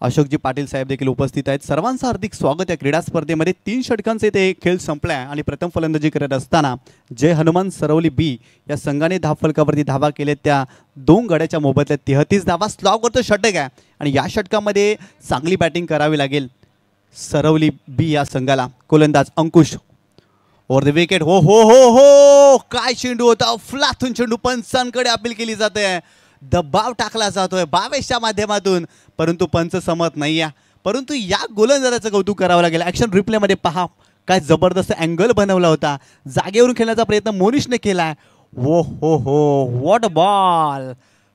अशोकजी पाटील साहेब देखील उपस्थित आहेत. सर्वांचं हार्दिक स्वागत या क्रीडा स्पर्धेमध्ये. 3 षटकांचे ते खेळ संपला आहे आणि प्रथम फलंदाजी करत असताना जय हनुमान सरवली बी या संघाने धावफलकावरती धावा केले त्या 2 गड्याच्या मोबदल्यात 33 धावा. स्लॉगवरचं षटक आहे आणि या षटकामध्ये चांगली बॅटिंग करावी लागेल सरवली बी या संघाला. गोलंदाज अंकुश. Over the wicket. हो हो हो हो काय चेंडू होता. फ्लाथून चेंडू पंचांकडे अपील केली जाते. दबाव टाकला जातोय 22च्या माध्यमातून, परंतु पंच समत नाही आहे. परंतु या गोलंदाजाचं कौतुक करावं लागेल. ॲक्शन रिप्लेमध्ये पहा काय जबरदस्त अँगल बनवला होता. जागेवरून खेळण्याचा प्रयत्न मोनिशने केलाय. हो हो हो व्हॉट बॉल.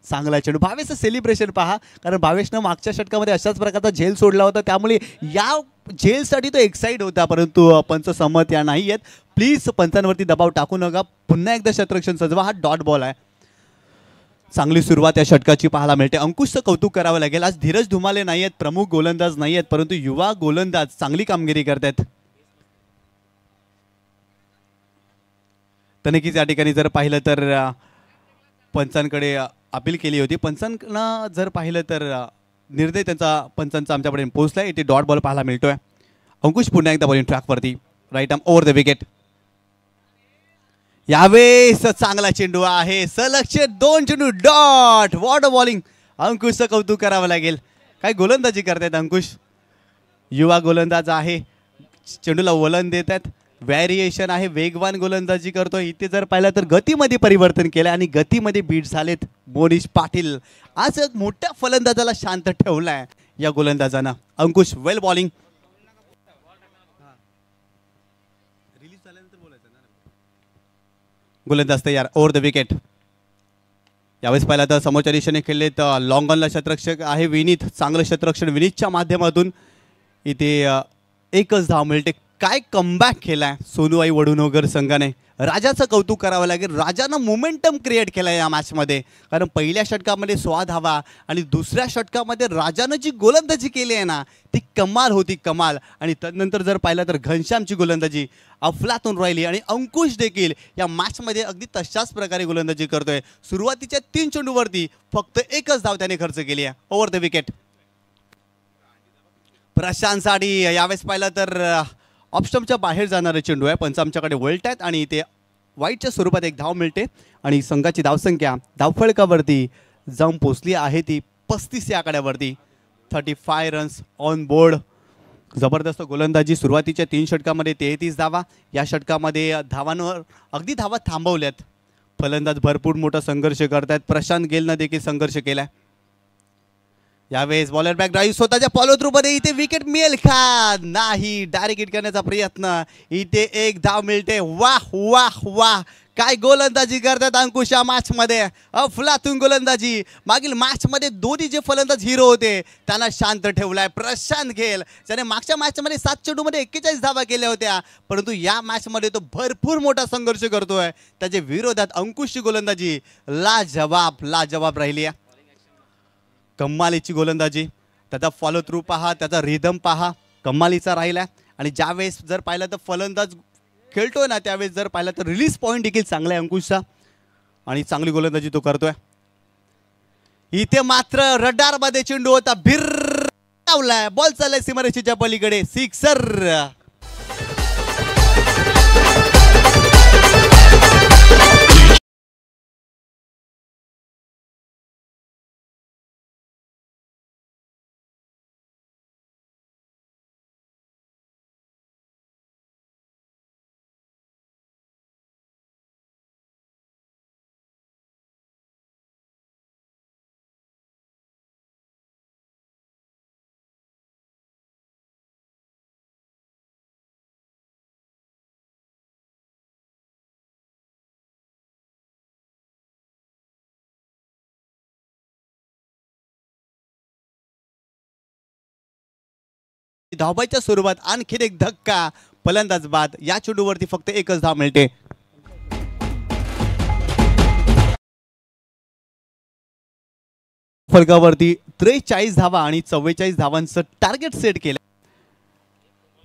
चांगला चेंडू. भावेशचं सेलिब्रेशन पहा, कारण भावेशनं मागच्या षटकामध्ये अशाच प्रकारचा झेल सोडला होता, त्यामुळे या झेलसाठी तो एक्साइट होता, परंतु पंच सहमत या नाही आहेत. प्लीज पंचांवरती दबाव टाकू नका. पुन्हा एकदा क्षेत्ररक्षण सजवा. हा डॉट बॉल आहे. चांगली सुरुवात या षटकाची पाहायला मिळते. अंकुशचं कौतुक करावं लागेल. आज धीरज धुमाले नाही आहेत, प्रमुख गोलंदाज नाही आहेत, परंतु युवा गोलंदाज चांगली कामगिरी करतात. तर नक्कीच या ठिकाणी जर पाहिलं तर पंचांकडे अपील केली होती. पंचांना जर पाहिलं तर निर्णय त्यांचा पंचांचा आमच्यापर्यंत पोहोचलाय. इथे डॉट बॉल पाहायला मिळतोय. अंकुश पुन्हा एकदा बॉलिंग ट्रॅकवरती. Right arm over the wicket. यावेळेस चांगला चेंडू आहे. सलगचे 2 चेंडू डॉट. What bowling. अंकुशचं कौतुक करावं लागेल. काय गोलंदाजी करतायत अंकुश. युवा गोलंदाज आहे. चेंडूला वलन देत आहेत. व्हॅरिएशन आहे. वेगवान गोलंदाजी करतोय. इथे जर पाहिलं तर गतीमध्ये परिवर्तन केलं आणि गतीमध्ये बीट झालेत मोनिश पाटील. आज एक मोठ्या फलंदाजाला शांत ठेवलाय या गोलंदाजानं. अंकुश वेल बॉलिंग. गोलंदाज तयार. Over the wicket. यावेळेस पाहिला तर समोरच्या दिशेने खेळले तर लॉंग ऑनला क्षेत्ररक्षक आहे विनीत. चांगलं क्षेत्ररक्षण विनीतच्या माध्यमातून. इथे एकच धाव मिळते. काय कमबॅक केलाय सोनूआई वडुणोगर संघाने. राजाचं कौतुक करावं लागेल. राजानं मोमेंटम क्रिएट केला या मॅचमध्ये. कारण पहिल्या षटकामध्ये 16 धावा आणि दुसऱ्या षटकामध्ये राजानं जी गोलंदाजी केली आहे ना ती कमाल होती, कमाल. आणि त्यानंतर जर पाहिलं तर घनश्यामची गोलंदाजी अफलातून राहिली आणि अंकुश देखील या मॅचमध्ये अगदी तशाच प्रकारे गोलंदाजी करतोय. सुरुवातीच्या 3 चेंडूवरती फक्त एकच धाव त्याने खर्च केली आहे ओव्हर द विकेट. प्रशांतसाठी यावेळेस पाहिलं तर ऑप्स्टमच्या बाहेर जाणारे चेंडू आहे. पंच आमच्याकडे वळत आहेत आणि ते वाईटच्या स्वरूपात एक धाव मिळते आणि संघाची धावसंख्या धावफलकावरती जाऊन पोचली आहे ती 35 या आकड्यावरती. 35 रन्स ऑन बोर्ड. जबरदस्त गोलंदाजी. सुरुवातीच्या 3 षटकामध्ये 33 धावा. या षटकामध्ये धावांवर अगदी धावा थांबवल्यात. फलंदाज भरपूर मोठा संघर्ष करतात. प्रशांत गेलनं देखील संघर्ष केलाय. यावेळेस बॉलर बॅक ड्राईव्ह स्वतःच्या फॉलो थ्रू मध्ये इथे विकेट मिळेल का नाही. डायरेक्ट हिट करण्याचा प्रयत्न. इथे एक धाव मिळते. वाह वाह वाह काय गोलंदाजी करतात अंकुश या मॅच मध्ये. अफलातून गोलंदाजी. मागील मॅच मध्ये दोन्ही जे फलंदाज हिरो होते त्यांना शांत ठेवलाय. प्रशांत गेल ज्याने मागच्या मॅच मध्ये 7 चेंडूमध्ये 41 धावा केल्या होत्या परंतु या मॅच मध्ये तो भरपूर मोठा संघर्ष करतोय. त्याच्या विरोधात अंकुशची गोलंदाजी लाजवाब राहिली आहे. कमालीची गोलंदाजी. त्याचा फॉलो थ्रू पहा, त्याचा रिदम पहा, कमालीचा राहिला. आणि ज्यावेळेस जर पाहिलं तर फलंदाज खेळतोय ना त्यावेळेस जर पाहिलं तर रिलीज पॉईंट देखील चांगला आहे अंकुशचा आणि चांगली गोलंदाजी तो करतोय. इथे मात्र रडारमध्ये चेंडू होता. भिरलाय बॉल चाललाय सीमारेषेच्या पलीकडे. सिक्सर. धावबाईच्या स्वरूपात आणखीन एक धक्का. फलंदाज बाद. या चेंडूवरती फक्त एकच धाव मिळते. फलकावरती 43 धावा आणि 44 धावांचं टार्गेट सेट केलं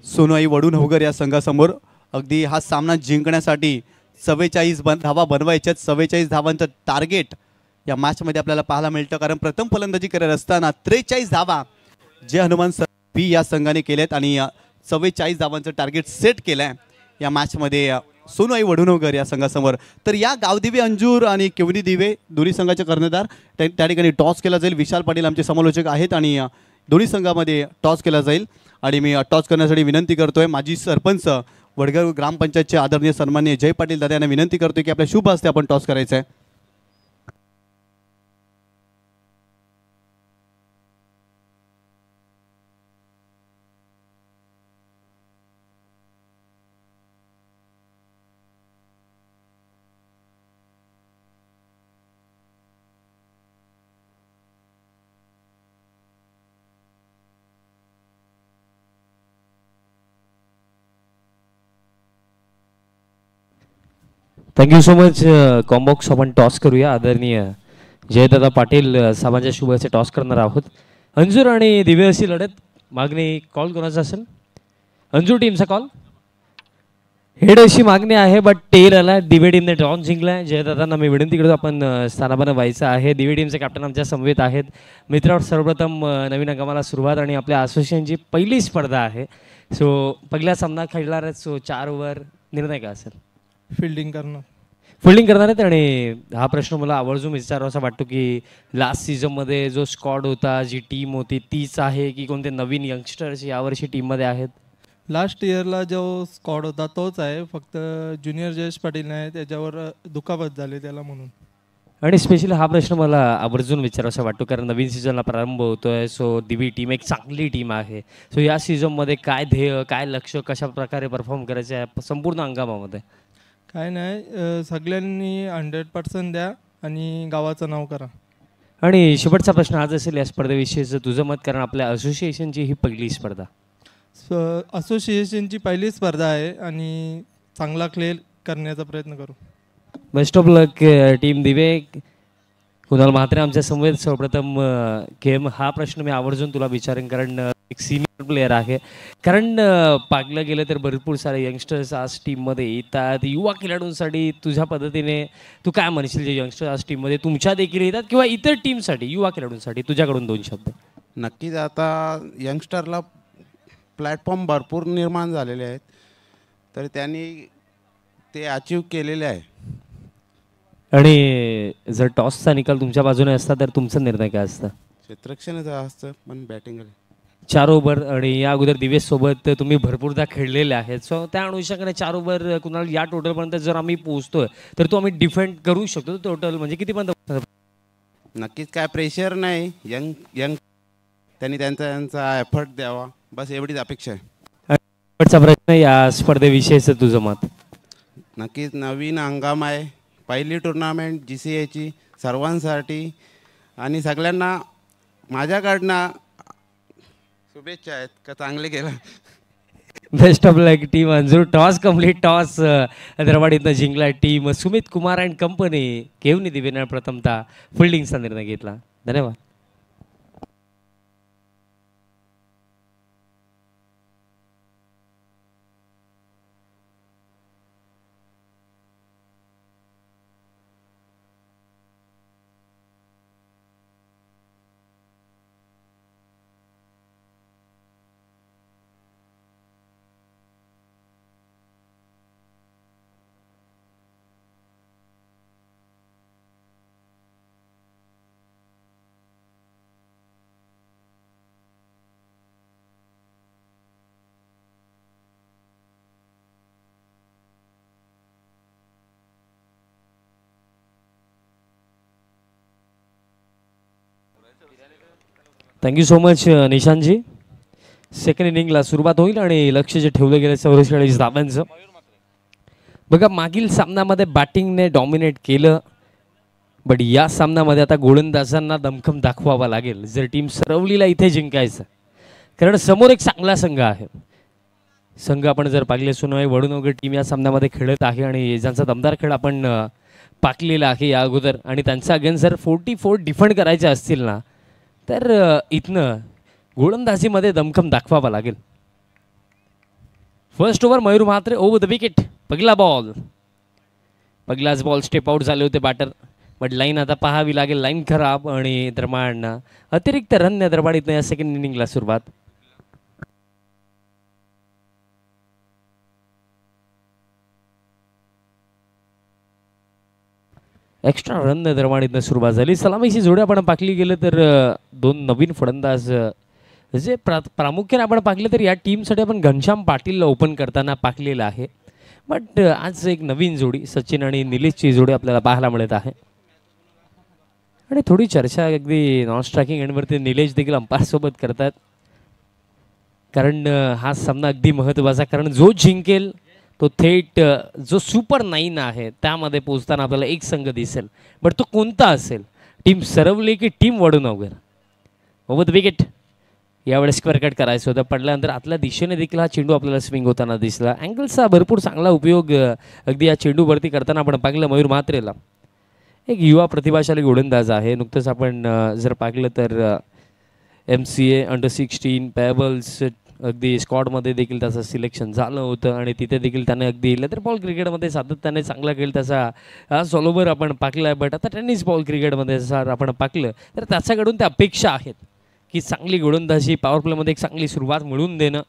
सोनूआई वडुणोगर या संघासमोर. अगदी हा सामना जिंकण्यासाठी 44 धावा बनवायच्यात. 44 धावांचं टार्गेट या मॅचमध्ये आपल्याला पाहायला मिळतं. कारण प्रथम फलंदाजी करत असताना 43 धावा जे हनुमान बी या संघाने केलेत आणि 44 धावांचं टार्गेट सेट केलंय या मॅचमध्ये सोनूआई वडुणोगर या संघासमोर. तर या गावदेवी अंजूर आणि केवनी दिवे दोन्ही संघाचे कर्णधार त्या ठिकाणी टॉस केला जाईल. विशाल पाटील आमचे समालोचक आहेत आणि दोन्ही संघामध्ये टॉस केला जाईल. आणि मी टॉस करण्यासाठी विनंती करतोय माजी सरपंच वडगाव ग्रामपंचायतचे आदरणीय सन्माननीय जय पाटील दादा यांना विनंती करतोय की आपल्या शुभ हस्ते आपण टॉस करायचं आहे. Thank you so much. कॉम्बॉक्स आपण टॉस करूया. आदरणीय जयदादा पाटील साहेबांच्या शुभ हस्ते टॉस करणार आहोत. अंजूर आणि दिव्य अशी लढत. मागणी कॉल कोणाचा असेल? अंजूर टीमचा कॉल. हेड अशी मागणी आहे बट टेल आला. दिव्य टीमने ड्रॉन जिंकलाय. जयदादांना मी विनंती करतो आपण स्थानापन्न व्हायचं आहे. दिव्य टीमचे कॅप्टन आमच्या समवेत आहेत. मित्रांनो सर्वप्रथम नवीन हंगामाला सुरुवात आणि आपल्या असोसिएशनची पहिली स्पर्धा आहे. सो पहिला सामना खेळणार आहेत. सो 4 ओव्हर निर्णय का असेल? फिल्डिंग करणार आहेत. आणि हा प्रश्न मला आवर्जून विचारावासा वाटतो की लास्ट सीझनमध्ये जो स्क्वॉड होता जी टीम होती तीच आहे की कोणते नवीन यंगस्टर्स यावर्षी टीममध्ये आहेत? लास्ट इयरला जो स्क्वॉड होता तोच आहे. फक्त ज्युनियर जयेश पाटील नाही त्याच्यावर दुखापत झाली त्याला म्हणून. आणि स्पेशली हा प्रश्न मला आवर्जून विचारावासा वाटतो कारण नवीन सीझनला प्रारंभ होतोय. सो दिवी टीम एक चांगली टीम आहे. सो या सीझनमध्ये काय ध्येय काय लक्ष कशा प्रकारे परफॉर्म करायचे आहे संपूर्ण हंगामामध्ये? काय नाही सगळ्यांनी 100% द्या आणि गावाचं नाव करा. आणि शेवटचा प्रश्न आज असेल या स्पर्धेविषयीचं तुझं मत कारण आपल्या असोसिएशनची ही पहिली स्पर्धा. असोसिएशनची पहिली स्पर्धा आहे आणि चांगला खेळ करण्याचा प्रयत्न करू. बेस्ट ऑफ लक टीम दिवे. कुणाल म्हात्रे आमच्या समोर. सर्वप्रथम गेम हा प्रश्न मी आवर्जून तुला विचारेन, कारण एक सिनियर प्लेअर आहे. कारण पाहिलं गेलं तर भरपूर सारे यंगस्टर्स आज टीममध्ये येतात. युवा खेळाडूंसाठी तुझ्या पद्धतीने तू काय म्हणशील, जे यंगस्टर्स आज टीममध्ये तुमच्या देखील येतात किंवा इतर टीमसाठी युवा खेळाडूंसाठी तुझ्याकडून 2 शब्द. नक्कीच आता यंगस्टरला प्लॅटफॉर्म भरपूर निर्माण झालेले आहेत, तर त्यांनी ते अचीव केलेले आहे. आणि जर टॉसचा निकाल तुमच्या बाजूने असता तर तुमचा निर्णय काय असता? क्षेत्ररक्षणच असतं, पण बॅटिंग 4 ओव्हर. आणि या अगोदर दिवेश सोबत तुम्ही भरपूरदा खेळलेले आहेत, सो त्या अनुषंगाने 4 ओव्हर कुणाला या टोटलपर्यंत जर आम्ही पोहोचतोय तर तो आम्ही डिफेंड करू शकतो. टोटल म्हणजे कितीपर्यंत? नक्कीच काय प्रेशर नाही. यंग त्यांनी त्यांचा एफर्ट द्यावा, बस एवढीच अपेक्षा आहे. शेवटचा प्रश्न या स्पर्धेविषयीचं तुझं मत? नक्कीच नवीन हंगाम आहे, पहिली टुर्नामेंट GCAची सर्वांसाठी, आणि सगळ्यांना माझ्याकडनं शुभेच्छा आहेत का चांगले केलं. Best of luck team Anjur. Toss complete. Toss Hyderabad इथं जिंकला team Sumit Kumar and company. केवनी दिवेनं प्रथमतः फिल्डिंगचा निर्णय घेतला. धन्यवाद. Thank you so much Nishantji. Second इनिंगला सुरुवात होईल आणि लक्ष जे ठेवलं गेलं 44 धावांचं. बघा, मागील सामन्यामध्ये बॅटिंगने डॉमिनेट केलं, बट या सामन्यामध्ये आता गोलंदाजांना दमखम दाखवावा लागेल जर टीम सरवलीला इथे जिंकायचं. कारण समोर एक चांगला संघ आहे. संघ आपण जर पाहिले सोनवाई वडूनगर टीम या सामन्यामध्ये खेळत आहे आणि ज्यांचा दमदार खेळ आपण पाकलेला आहे या अगोदर, आणि त्यांचा अगेन्स्ट जर 44 डिफेंड करायचे असतील ना, तर इथनं गोलंदाजीमध्ये दमखम दाखवावा लागेल. First over Mayur Mhatre over the wicket. पहिला बॉल, पहिलाच बॉल स्टेप आउट झाले होते बॅटर, बट लाईन आता पाहावी लागेल. लाईन खराब आणि दरम्यान अतिरिक्त रन हैदराबाद इथं या सेकंड इनिंगला सुरुवात. एक्स्ट्रा रन हैदराबाद इथं सुरुवात झाली. सलामीची जोडी आपण पाकली गेलं तर 2 नवीन फलंदाज जे प्रामुख्याने आपण पाकले तर या टीमसाठी आपण घनश्याम पाटीलला ओपन करताना पाकलेलं आहे. बट आज एक नवीन जोडी सचिन आणि निलेशची जोडी आपल्याला पाहायला मिळत आहे. आणि थोडी चर्चा अगदी नॉन स्ट्रायकिंग एंडवरती निलेश देखील अंपायरसोबत करतात, कारण हा सामना अगदी महत्त्वाचा. कारण जो जिंकेल तो थेट जो सुपर 9 आहे त्यामध्ये पोहोचताना आपल्याला एक संघ दिसेल, बट तो कोणता असेल? टीम सरवली की team Vadunagar? Over the wicket. यावेळेस स्क्वेअर कट करायचं होतं, पडल्यानंतर आतल्या दिशेने देखील हा चेंडू आपल्याला स्विंग होताना दिसला. अँगलचा भरपूर चांगला उपयोग अगदी या चेंडूवरती करताना आपण पाहिलं मयूर म्हात्रेला. एक युवा प्रतिभाशाली गोलंदाज आहे. नुकतंच आपण जर पाहिलं तर MCA अंडर-16 पेबल्स अगदी स्क्वॉडमध्ये देखील त्याचं सिलेक्शन झालं होतं आणि तिथे देखील त्याने अगदी लेदर बॉल क्रिकेटमध्ये सातत्याने चांगला खेळ त्याचा सॉलोवर आपण पाकला आहे. बट आता टेनिस बॉल क्रिकेटमध्ये जर आपण पाकलं तर त्याच्याकडून त्या अपेक्षा आहेत की चांगली गोलंदाजी, पॉवर प्लेमध्ये एक चांगली सुरुवात मिळवून देणं.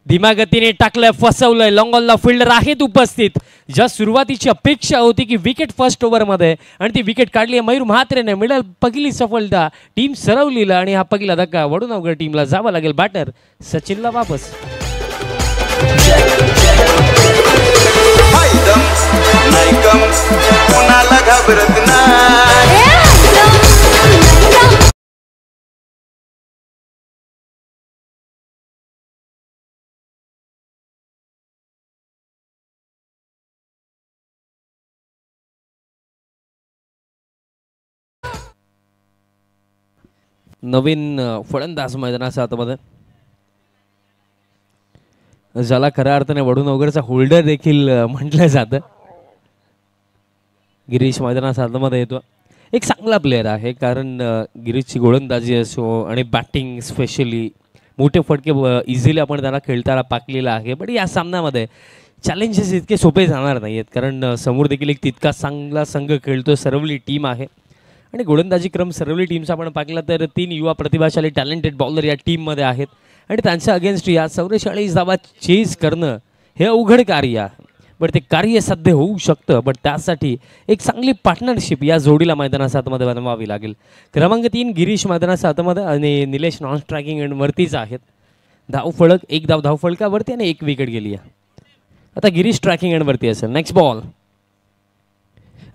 धीम्या गतीने टाकलंय, फसवलंय. लॉंग ऑनला फिल्डर आहेत उपस्थित. ज्या सुरुवातीची अपेक्षा होती की विकेट फर्स्ट ओव्हरमध्ये, आणि ती विकेट काढली आहे मयूर म्हात्रेने. मिळेल पहिली सफलता टीम सरवलीला, आणि हा पहिला धक्का वडूनगर टीमला जावं लागेल. बॅटर सचिनला वापस. नवीन फलंदाज मैदानाच्या आतमध्ये. ज्याला खऱ्या अर्थाने वडूनवगरचा होल्डर देखील म्हटलं जातं. गिरीश मैदानात हातामध्ये येतो. एक चांगला प्लेअर आहे कारण गिरीशची गोलंदाजी असो आणि बॅटिंग स्पेशली मोठे फटके इझिली आपण त्याला खेळताना पाकलेला आहे. पण या सामन्यामध्ये चॅलेंजेस इतके सोपे जाणार नाही आहेत कारण समोर देखील एक तितका चांगला संघ खेळतो. सरवली टीम आहे आणि गोलंदाजी क्रम सरवली टीमचा आपण पाहिला तर 3 युवा प्रतिभाशाली टॅलेंटेड बॉलर या टीममध्ये आहेत आणि त्यांच्या अगेन्स्ट या 44 धावा चेज करणं हे अवघड कार्य आहे. बट ते कार्य साध्य होऊ शकतं. बट त्यासाठी एक चांगली पार्टनरशिप या जोडीला मैदानाच्या आतमध्ये बनवावी लागेल. क्रमांक 3 गिरीश मैदानाच्या आतमध्ये आणि निलेश नॉन स्ट्रायकिंग एंडवरतीच आहेत. धावफलक 1 धाव धावफलकावरती आणि 1 विकेट गेली आहे. आता गिरीश स्ट्रायकिंग एंडवरती असेल. नेक्स्ट बॉल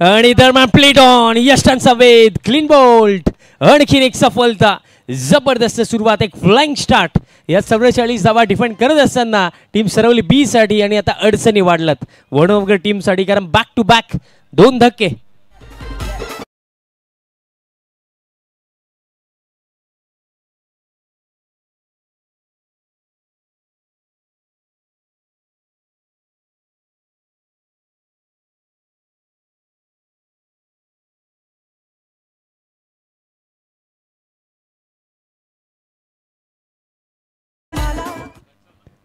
आणि दरम्यान प्लेट ऑन यष्टांचा वेध क्लीन बोल्ट. आणखीन एक सफलता. जबरदस्त सुरुवात. एक फ्लाइंग स्टार्ट. या 44 धावा डिफेंड करत असताना टीम सरवली बी साठी आणि आता अडचणी वाढल्यात वडनगर टीमसाठी कारण बॅक टू बॅक 2 धक्के.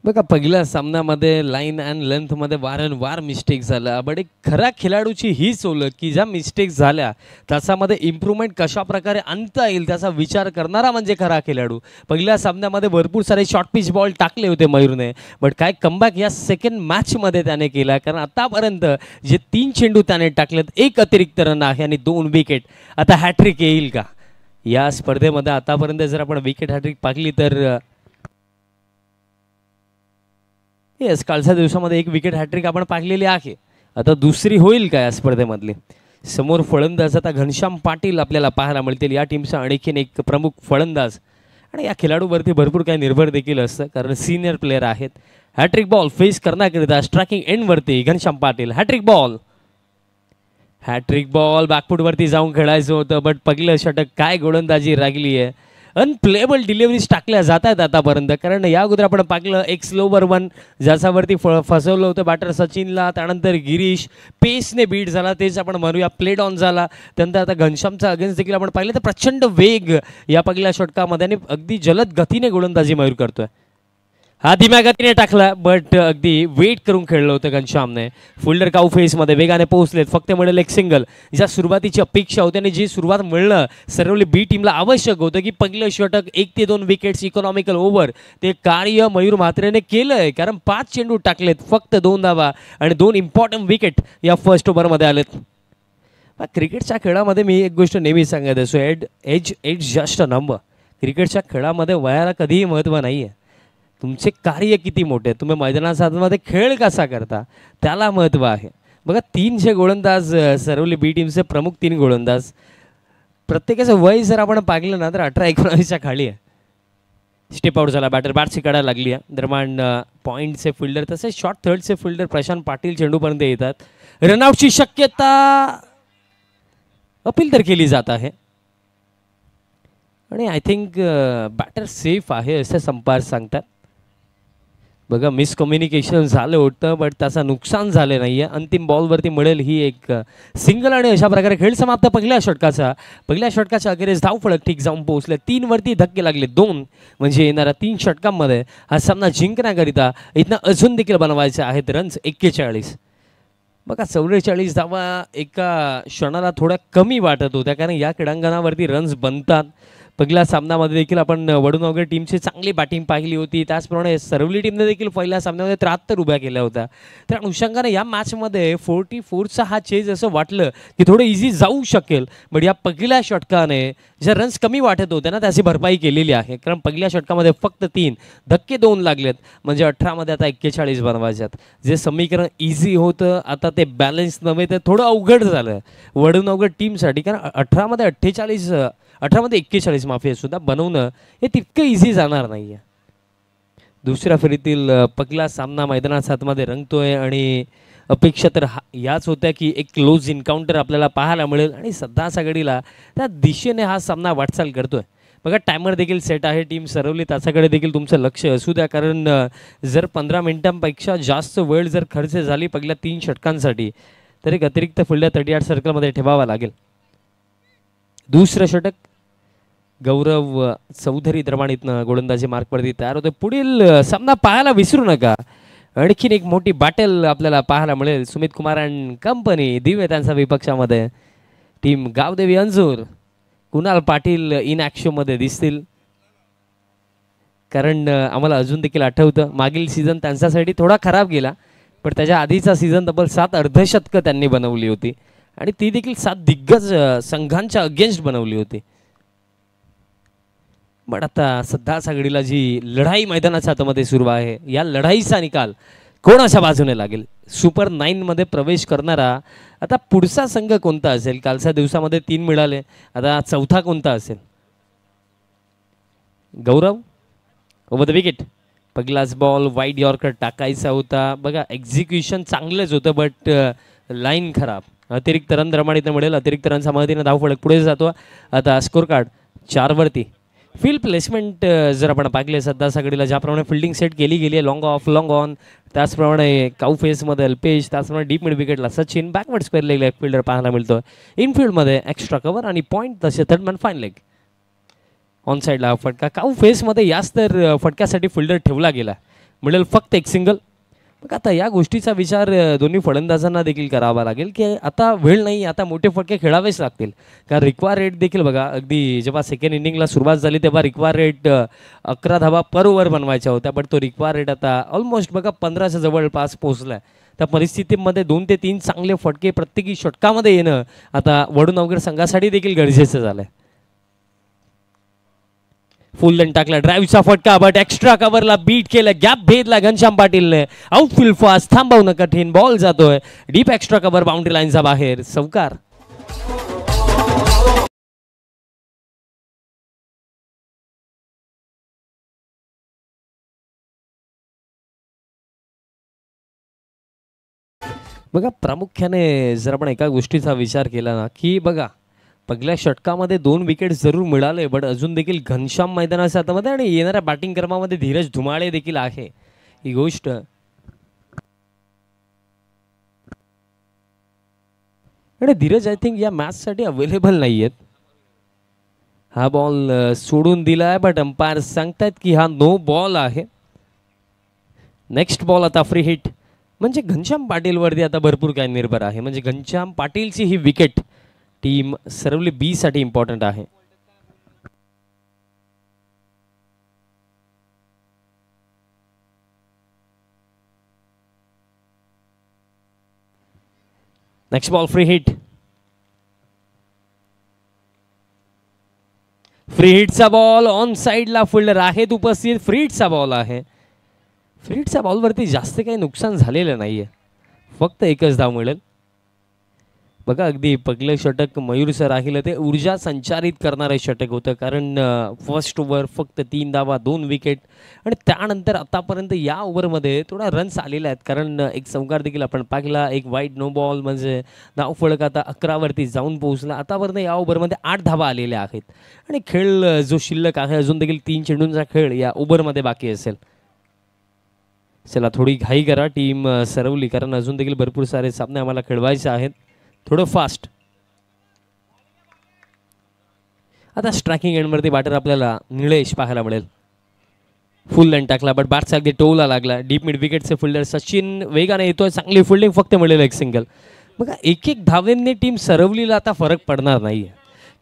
बघा पहिल्या सामन्यामध्ये लाईन अँड लेंथमध्ये वारंवार मिस्टेक झाल्या. बट एक खऱ्या खेळाडूची हीच ओळख की ज्या मिस्टेक झाल्या त्याच्यामध्ये इम्प्रूव्हमेंट कशा प्रकारे आणता येईल त्याचा विचार करणारा म्हणजे खरा खेळाडू. पहिल्या सामन्यामध्ये भरपूर सारे शॉर्ट पिच बॉल टाकले होते मयूरने. बट काय कमबॅक या सेकंड मॅचमध्ये त्याने केला कारण आतापर्यंत जे 3 चेंडू त्याने टाकलेत 1 अतिरिक्त रन आहे आणि 2 विकेट. आता हॅट्रिक येईल का या स्पर्धेमध्ये? आतापर्यंत जर आपण विकेट हॅट्रिक पाहिली तर येस कालच्या दिवसामध्ये 1 विकेट हॅट्रिक आपण पाहिलेली आहे. आता दुसरी होईल का या स्पर्धेमधली? समोर फलंदाज आता घनश्याम पाटील आपल्याला पाहायला मिळतील. या टीमचा आणखीन एक प्रमुख फलंदाज आणि या खेळाडूवरती भरपूर काही निर्भर देखील असतं कारण सिनियर प्लेअर आहेत. हॅट्रिक बॉल फेस करण्याकरिता स्ट्रायकिंग एंडवरती Ghanshyam Patil. Hat trick ball. Hat trick ball बॅकफुटवरती जाऊन खेळायचं होतं बट पहिलं षटक काय गोलंदाजी रागली आहे. अनप्लेबल डिलिव्हरीज टाकल्या जात आहेत आतापर्यंत कारण या अगोदर आपण पाहिलं एक स्लोवर 1 ज्याच्यावरती फसवलं होतं बॅटर सचिनला. त्यानंतर गिरीश पेसने बीट झाला तेच आपण म्हणूया प्लेड ऑन झाला. त्यानंतर आता घनश्यामचा अगेन्स्ट देखील आपण पाहिलं तर प्रचंड वेग या पहिल्या षटकामध्ये आणि अगदी जलद गतीने गोलंदाजी मयूर करतोय. हा धीम्या गतीने टाकला बट अगदी वेट करून खेळलं होतं घनश्यामने. फिल्डर काऊ फेसमध्ये वेगाने पोहोचलेत. फक्त मिळेल एक सिंगल. ज्या सुरुवातीची अपेक्षा होती आणि जी सुरुवात मिळणं सरवली बी टीमला आवश्यक होतं की पहिलं षटक 1 ते 2 विकेट्स इकॉनॉमिकल ओव्हर ते कार्य मयूर म्हात्रेने केलंय कारण 5 चेंडू टाकलेत फक्त 2 धावा आणि 2 इम्पॉर्टंट विकेट या फर्स्ट ओव्हरमध्ये आलेत. क्रिकेटच्या खेळामध्ये मी एक गोष्ट नेहमी सांगत असो एज जस्ट अ नंबर. क्रिकेटच्या खेळामध्ये वयाला कधीही महत्त्व नाही आहे. तुमचे कार्य किती मोठे, तुम्ही मैदानामध्ये खेळ कसा करता त्याला महत्त्व आहे. बघा 3 जे गोलंदाज सरवली बी टीमचे प्रमुख 3 गोलंदाज प्रत्येकाचं वय जर आपण पाहिलं ना तर 18-19च्या खाली आहे. स्टेप आउट झाला बॅटर. बॅटची काढायला लागली आहे. दरम्यान पॉईंटचे फिल्डर तसेच शॉर्ट थर्डचे फिल्डर प्रशांत पाटील चेंडूपर्यंत येतात. रनआउटची शक्यता अपील तर केली जात आहे आणि आय थिंक बॅटर सेफ आहे असे संपार सांगतात. बघा मिसकम्युनिकेशन झालं होतं बट त्याचं नुकसान झालं नाही आहे. अंतिम बॉलवरती मिळेल ही एक सिंगल आणि अशा प्रकारे खेळ समाप्त पहिल्या षटकाच्या अखेरीस धावफलक ठीक जाऊन पोहोचले. 3 वरती धक्के लागले 2 म्हणजे येणाऱ्या 3 षटकांमध्ये हा सामना जिंकण्याकरिता इथनं अजून देखील बनवायचे आहेत रन्स 41. बघा 44 धावा एका क्षणाला थोड्या कमी वाटत होत्या कारण या क्रीडांगणावरती रन्स बनतात. पहिल्या सामन्यामध्ये देखील आपण वडनगर टीमची चांगली बॅटिंग पाहिली होती. त्याचप्रमाणे सरवली टीमने देखील पहिल्या सामन्यामध्ये 73 उभ्या केल्या होत्या. त्या अनुषंगाने या मॅचमध्ये 44चा हा चेज असं वाटलं की थोडं इझी जाऊ शकेल बट या पहिल्या षटकाने ज्या रन्स कमी वाटत होत्या ना त्याची भरपाई केलेली आहे कारण पहिल्या षटकामध्ये फक्त 3 धक्के 2 लागलेत म्हणजे 18मध्ये आता 41 बनवायच्यात. जे समीकरण इझी होतं आता ते बॅलन्स नव्हे तर थोडं अवघड झालं वडनगर टीमसाठी कारण 18मध्ये 41 माफी सुद्धा बनवणं हे तितकं इझी जाणार नाही आहे. दुसऱ्या फेरीतील पहिला सामना मैदानाच्या आतमध्ये रंगतोय आणि अपेक्षा तर याच होत्या की एक क्लोज इन्काउंटर आपल्याला पाहायला मिळेल आणि सध्याच्या घडीला त्या दिशेने हा सामना वाटचाल करतोय. बघा टायमर देखील सेट आहे टीम सरवली त्याच्याकडे देखील तुमचं लक्ष असू द्या, कारण जर 15 मिनिटांपेक्षा जास्त वेळ जर खर्च झाली पहिल्या 3 षटकांसाठी तर एक अतिरिक्त फुल्ड्या 38 सर्कलमध्ये ठेवावा लागेल. दुसरं षटक गौरव चौधरी द्रमाणीतनं गोलंदाजी मार्कवरती तयार होते. पुढील सामना पाहायला विसरू नका, आणखीन एक मोठी बॅटल आपल्याला पाहायला मिळेल. सुमित कुमार अँड कंपनी दिव्य त्यांच्या विपक्षामध्ये टीम गावदेवी अंजूर. कुणाल पाटील इन ॲक्शनमध्ये दिसतील, कारण आम्हाला अजून देखील आठवतं मागील सीझन त्यांच्यासाठी थोडा खराब गेला, पण त्याच्या आधीचा सीझन तब्बल 7 अर्धशतकं त्यांनी बनवली होती आणि ती देखील 7 दिग्गज संघांच्या अगेन्स्ट बनवली होती. पण आता सध्या सागडीला जी लढाई मैदानाच्या हातामध्ये सुरू आहे, या लढाईचा निकाल कोणाच्या बाजूने लागेल? सुपर 9 मध्ये प्रवेश करणारा आता पुढचा संघ कोणता असेल? कालच्या दिवसामध्ये 3 मिळाले, आता चौथा कोणता असेल? गौरव ओव्हर द विकेट. पहिलाच बॉल वाईड यॉर्कर टाकायचा होता. बघा एक्झिक्युशन चांगलंच होतं, बट लाईन खराब. अतिरिक्त रन रमाडीतनं मिळेल. अतिरिक्त रनच्या मदतीने धावफलक पुढे जातो. आता स्कोर कार्ड 4 वरती. फील्ड प्लेसमेंट जर आपण पाहिले सध्या सगळीला ज्याप्रमाणे फिल्डिंग सेट केली गेली आहे, लॉंग ऑफ लॉंग ऑन, त्याचप्रमाणे काऊ फेसमध्ये अल्पेश, त्याचप्रमाणे डीप मिड विकेटला Sachin, backward square leg leg fielder पाहायला मिळतो. इनफिल्डमध्ये एक्स्ट्रा कव्हर आणि पॉईंट तसे थर्ड फाईन लेग. ऑन साईडला फटका. काऊ फेसमध्ये याच तर फटक्यासाठी फिल्डर ठेवला गेला, मिळेल फक्त एक सिंगल. मग आता या गोष्टीचा विचार दोन्ही फलंदाजांना देखील करावा लागेल की आता वेळ नाही, आता मोठे फटके खेळावेच लागतील. कारण रिक्वायर रेट देखील बघा, अगदी जेव्हा सेकंड इनिंगला सुरुवात झाली तेव्हा रिक्वायर रेट 11 धावा पर ओव्हर बनवायच्या होत्या, बट तो रिक्वायर रेट आता ऑलमोस्ट बघा 15च्या जवळपास पोहोचला आहे. त्या परिस्थितीमध्ये 2 ते 3 चांगले फटके प्रत्येकी षटकामध्ये येणं आता वडूनवगर संघासाठी देखील गरजेचं झालं आहे. फुल लेन टाकला, ड्राईव्हचा फटका, बट एक्स्ट्रा कव्हरला बीट केलं, गॅप भेदला घनश्याम पाटीलने. आउटफील्ड फास्ट, थांबवणं कठीण, बॉल जातोय डीप एक्स्ट्रा कव्हर बाउंड्री लाईनचा बाहेर. चौकार. बघा प्रामुख्याने जर आपण एका गोष्टीचा विचार केला ना, की बघा पहिल्या षटकामध्ये 2 विकेट जरूर मिळाले, बट अजून देखील घनश्याम मैदानाच्या हातामध्ये आणि येणाऱ्या बॅटिंग क्रमामध्ये धीरज धुमाळे देखील आहे. ही गोष्ट आणि धीरज आय थिंक या मॅचसाठी अवेलेबल नाही आहेत. हा बॉल सोडून दिलाय, बट अंपायर सांगतायत की हा नो बॉल आहे. नेक्स्ट बॉल आता फ्री हिट. म्हणजे घनश्याम पाटीलवरती आता भरपूर काय निर्भर आहे. म्हणजे घनश्याम पाटीलची ही विकेट टीम सरवली बी साठी इम्पॉर्टंट आहे. Next ball free hit. Free हिटचा बॉल ऑन साइडला फिल्डर आहेत उपस्थित. फ्री हिटचा बॉल आहे. फ्री हिटच्या बॉलवरती जास्त काही नुकसान झालेलं नाहीये, फक्त एकच धाव मिळेल. बघा अगदी पहिलं षटक मयूर सर राहिलं ते ऊर्जा संचारित करणारं षटक होतं, कारण फर्स्ट ओव्हर फक्त 3 धावा 2 विकेट आणि त्यानंतर आतापर्यंत या ओव्हरमध्ये थोडा रन्स आलेले आहेत, कारण एक चौकार देखील आपण पाहिला. एक वाईट नो बॉल म्हणजे धावफलक आता 11 वरती जाऊन पोहोचला. आतापर्यंत या ओव्हरमध्ये 8 धावा आलेल्या आहेत आणि खेळ जो शिल्लक आहे अजून देखील 3 चेंडूंचा खेळ या ओव्हरमध्ये बाकी असेल. चला थोडी घाई करा टीम सरवली, कारण अजून देखील भरपूर सारे सामने आम्हाला खेळवायचे आहेत. थोडं फास्ट. आता स्ट्रायकिंग एंडवरती बॅटर आपल्याला निळेश पाहायला मिळेल. फुल लेन टाकला, बट बॅटचा अगदी टोला लागला. डीप मिड विकेटचे फिल्डर सचिन वेगाने येतोय, चांगली फिल्डिंग, फक्त मिळेल एक सिंगल. बघा एक एक धावेंनी टीम सरवलीला आता फरक पडणार नाहीये,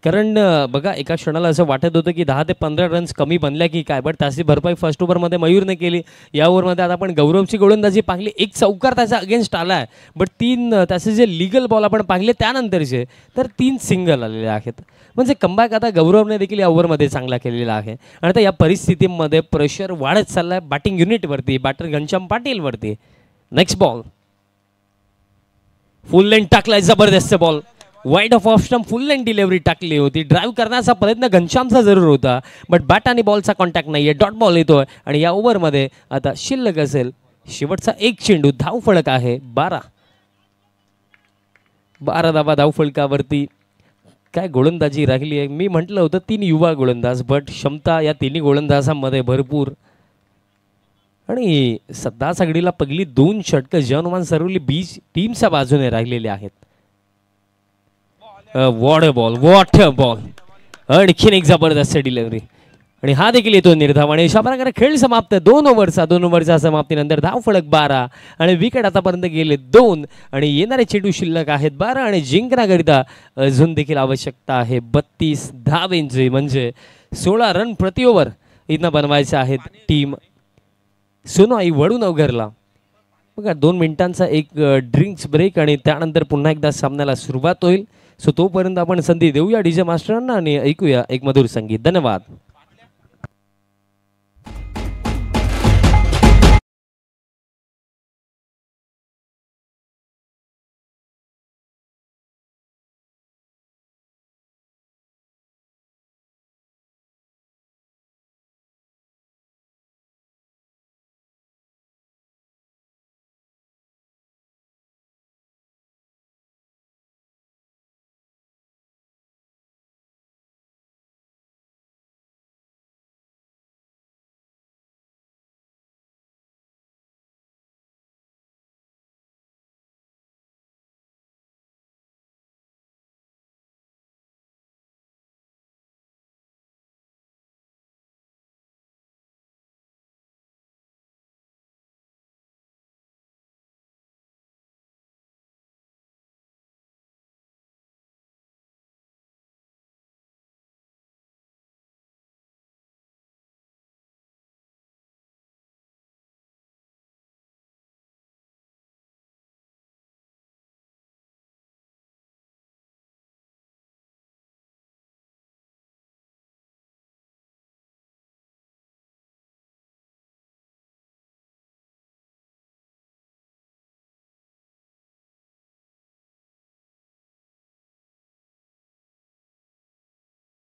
कारण बघा एका क्षणाला असं वाटत होतं की 10 ते 15 रन्स कमी बनल्या की काय, बट त्याची भरपाई फर्स्ट ओव्हरमध्ये मयूरने केली. या ओव्हरमध्ये आता आपण गौरवची गोलंदाजी पाहिली, एक चौकार त्याचा अगेन्स्ट आला आहे, बट 3 त्याचे जे लिगल बॉल आपण पाहिले त्यानंतरचे तर 3 सिंगल आलेले आहेत. म्हणजे कमबॅक आता गौरवने देखील या ओव्हरमध्ये चांगला केलेला आहे आणि आता या परिस्थितीमध्ये प्रेशर वाढत चालला आहे बॅटिंग युनिटवरती, बॅटर घनश्याम पाटीलवरती. नेक्स्ट बॉल फुल लेंथ टाकलाय, जबरदस्त ball, wide off stump, full length delivery टाकली होती. ड्राईव्ह करण्याचा प्रयत्न घनश्यामचा जरूर होता, बट बॅट आणि बॉलचा कॉन्टॅक्ट नाहीये. डॉट बॉल येतोय आणि या ओव्हरमध्ये आता शिल्लक असेल शेवटचा एक चेंडू. धावफलक आहे 12 धावा धावफलकावरती. काय गोलंदाजी राहिली आहे. मी म्हटलं होतं 3 युवा गोलंदाज, बट क्षमता या तिन्ही गोलंदाजांमध्ये भरपूर. आणि सध्या सगळीला पहिली 2 षटकं जनमान सरवली बीच टीमच्या बाजूने राहिलेले आहेत. वॉट अ बॉल, आणखीन एक जबरदस्त डिलिव्हरी आणि हा देखील येतो निर्धाव. आणि अशा प्रकारे खेळ समाप्त. 2 ओव्हरच्या समाप्तीनंतर धाव फलक 12 आणि विकेट आतापर्यंत गेले 2 आणि येणारे चेंडू शिल्लक आहेत 12 आणि जिंकण्याकरिता अजून देखील आवश्यकता आहे 32 धावेंची, म्हणजे 16 रन प्रति ओव्हर इथनं बनवायचे आहेत टीम सोनोई वडूनवघरला. बघा 2 मिनिटांचा एक ड्रिंक्स ब्रेक आणि त्यानंतर पुन्हा एकदा सामन्याला सुरुवात होईल. सो तोपर्यंत आपण संधी देऊया डीजे मास्टरांना आणि ऐकूया एक मधुर संगीत. धन्यवाद.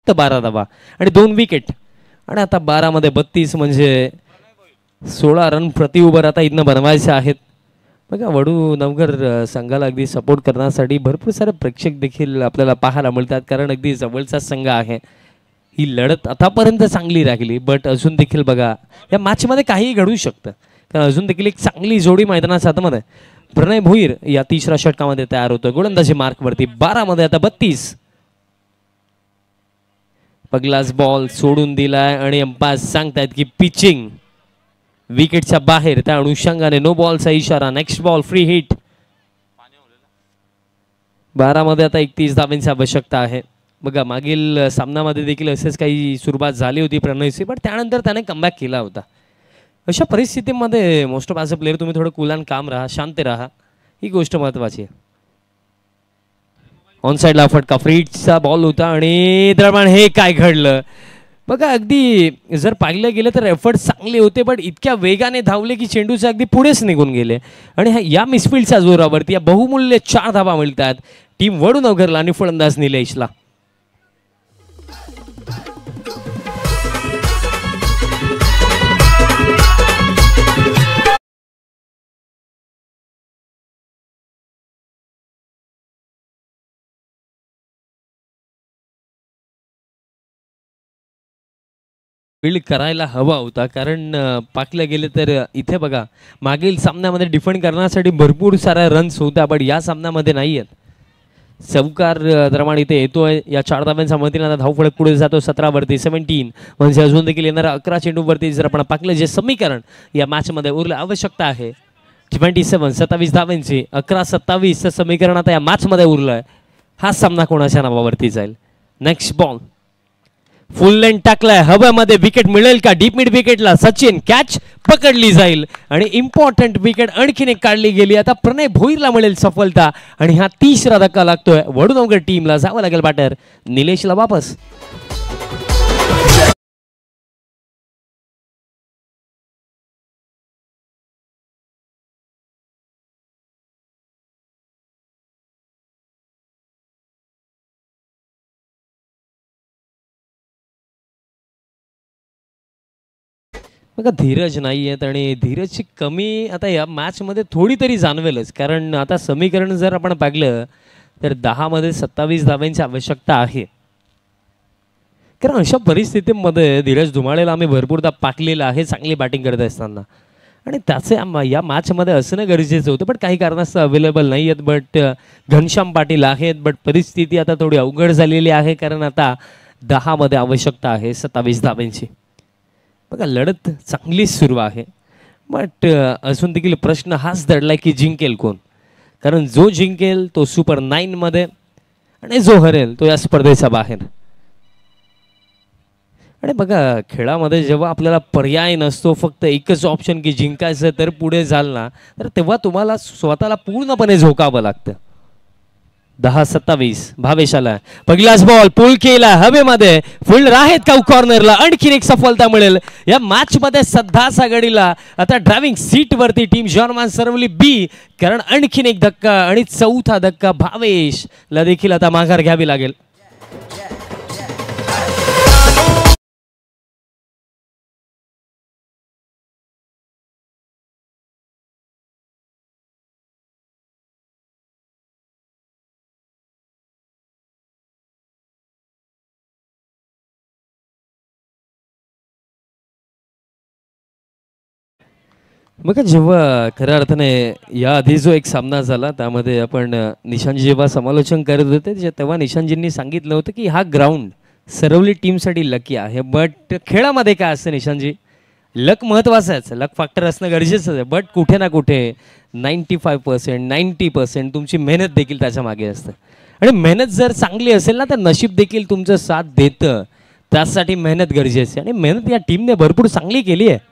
फक्त 12 धावा आणि 2 विकेट आणि आता 12 मध्ये 32 म्हणजे 16 रन प्रति ओव्हर आता इथनं बनवायचे आहेत. बघा वडूनवघर संघाला अगदी सपोर्ट करण्यासाठी भरपूर सारे प्रेक्षक देखील आपल्याला पाहायला मिळतात, कारण अगदी जवळचा संघ आहे. ही लढत आतापर्यंत चांगली राहिली, बट अजून देखील बघा या मॅचमध्ये काहीही घडू शकतं, कारण अजून देखील एक चांगली जोडी मैदानात आतमध्ये. प्रणय भोईर या 3ऱ्या षटकामध्ये तयार होतो गोलंदाजी मार्कवरती. 12 मध्ये आता 32. पहिलाच बॉल सोडून दिलाय आणि अंपायर सांगतायत की पिचिंग विकेटच्या बाहेर, त्या अनुषंगाने नो बॉलचा इशारा. Next ball free hit. 12 मध्ये आता 31 धावांची आवश्यकता आहे. बघा मागील सामन्यामध्ये देखील असेच काही सुरुवात झाली होती प्रणयची, पण त्यानंतर त्याने कमबॅक केला होता. अशा परिस्थितीमध्ये most of as a player तुम्ही थोडं कूल अँड काम राहा, शांत राहा, ही गोष्ट महत्वाची आहे. ऑन साईडला फटका, फ्रीटचा बॉल होता आणि दरम्यान हे काय घडलं बघा. अगदी जर पाहिलं गेलं तर एफर्ट चांगले होते, पण इतक्या वेगाने धावले की चेंडूचे अगदी पुढेच निघून गेले आणि या मिसफिल्डच्या जोरावरती या बहुमूल्य 4 धावा मिळतात टीम वडूनवघरला आणि फलंदाज निलेशला. फील्ड करायला हवा होता, कारण पाकलं गेले तर इथे बघा मागील सामन्यामध्ये डिफेंड करण्यासाठी भरपूर साऱ्या रन्स होत्या, पण या सामन्यामध्ये नाही आहेत. चौकार दरम्यान इथे येतोय. या 4 धाव्यांच्या मदतीने आता धावफलक पुढे जातो 17 वरती 17, म्हणजे अजून देखील येणाऱ्या 11 चेंडूवरती जर आपण पाकलं जे समीकरण या मॅचमध्ये उरलं आवश्यकता आहे 27 धाव्यांची. 11-27 समीकरण आता या मॅचमध्ये उरलं आहे. हा सामना कोणाच्या नावावरती जाईल. नेक्स्ट बॉल फुल लेंथ टाकलाय हव्यामध्ये, विकेट मिळेल का? डीप मिड विकेटला सचिन, कॅच पकडली जाईल आणि इम्पॉर्टंट विकेट आणखीन एक काढली गेली. आता प्रणय भोईरला मिळेल सफलता आणि हा 3रा धक्का लागतोय वडूनवघर टीमला. जावं लागेल बॅटर निलेशला वापस. बघा धीरज नाही आहेत आणि धीरजची कमी आता या मॅचमध्ये थोडी तरी जाणवेलच, कारण आता समीकरण जर आपण पाहिलं तर 10मध्ये 27 धावांची आवश्यकता आहे. कारण अशा परिस्थितीमध्ये धीरज धुमाळेला आम्ही भरपूरदा पाकलेलं आहे चांगली बॅटिंग करत असताना, आणि त्याचे या मॅचमध्ये असणं गरजेचं होतं, पण काही कारणास्तव अवेलेबल नाही आहेत. बट घनश्याम पाटील आहेत, बट परिस्थिती आता थोडी अवघड झालेली आहे, कारण आता 10मध्ये आवश्यकता आहे 27 धावांची. बघा लढत चांगलीच सुरू आहे, बट अजून देखील प्रश्न हाच दडला की जिंकेल कोण, कारण जो जिंकेल तो सुपर 9मध्ये आणि जो हरेल तो या स्पर्धेच्या बाहेर. आणि बघा खेळामध्ये जेव्हा आपल्याला पर्याय नसतो, फक्त एकच ऑप्शन की जिंकायचं तर पुढे जाल ना, तर तेव्हा तुम्हाला स्वतःला पूर्णपणे झोकावं लागतं. 10-27 भावेश आला, पहिलाच बॉल पुल केला हवेमध्ये, फील्डर आहेत का कॉर्नरला, आणखीन एक सफलता मिळेल या मॅच मध्ये. सध्याचा घडीला आता ड्रायव्हिंग सीट वरती टीम जॉर्मान सरवली बी, कारण आणखीन एक धक्का आणि चौथा धक्का भावेशला देखील आता माघार घ्यावी लागेल. मग जेव्हा खऱ्या अर्थाने या आधी जो एक सामना झाला त्यामध्ये आपण निशांजी जेव्हा समालोचन करत होते तेव्हा निशांजींनी सांगितलं होतं की हा ग्राउंड सरवली टीमसाठी लकी आहे. बट खेळामध्ये काय असतं निशांजी, लक महत्त्वाचं लक फॅक्टर असणं गरजेचं आहे, बट कुठे ना कुठे 95% 90% तुमची मेहनत देखील त्याच्या मागे असते. आणि मेहनत जर चांगली असेल ना तर नशीब देखील तुमचं साथ देतं. त्यासाठी मेहनत गरजेची आहे, आणि मेहनत या टीमने भरपूर चांगली केली आहे.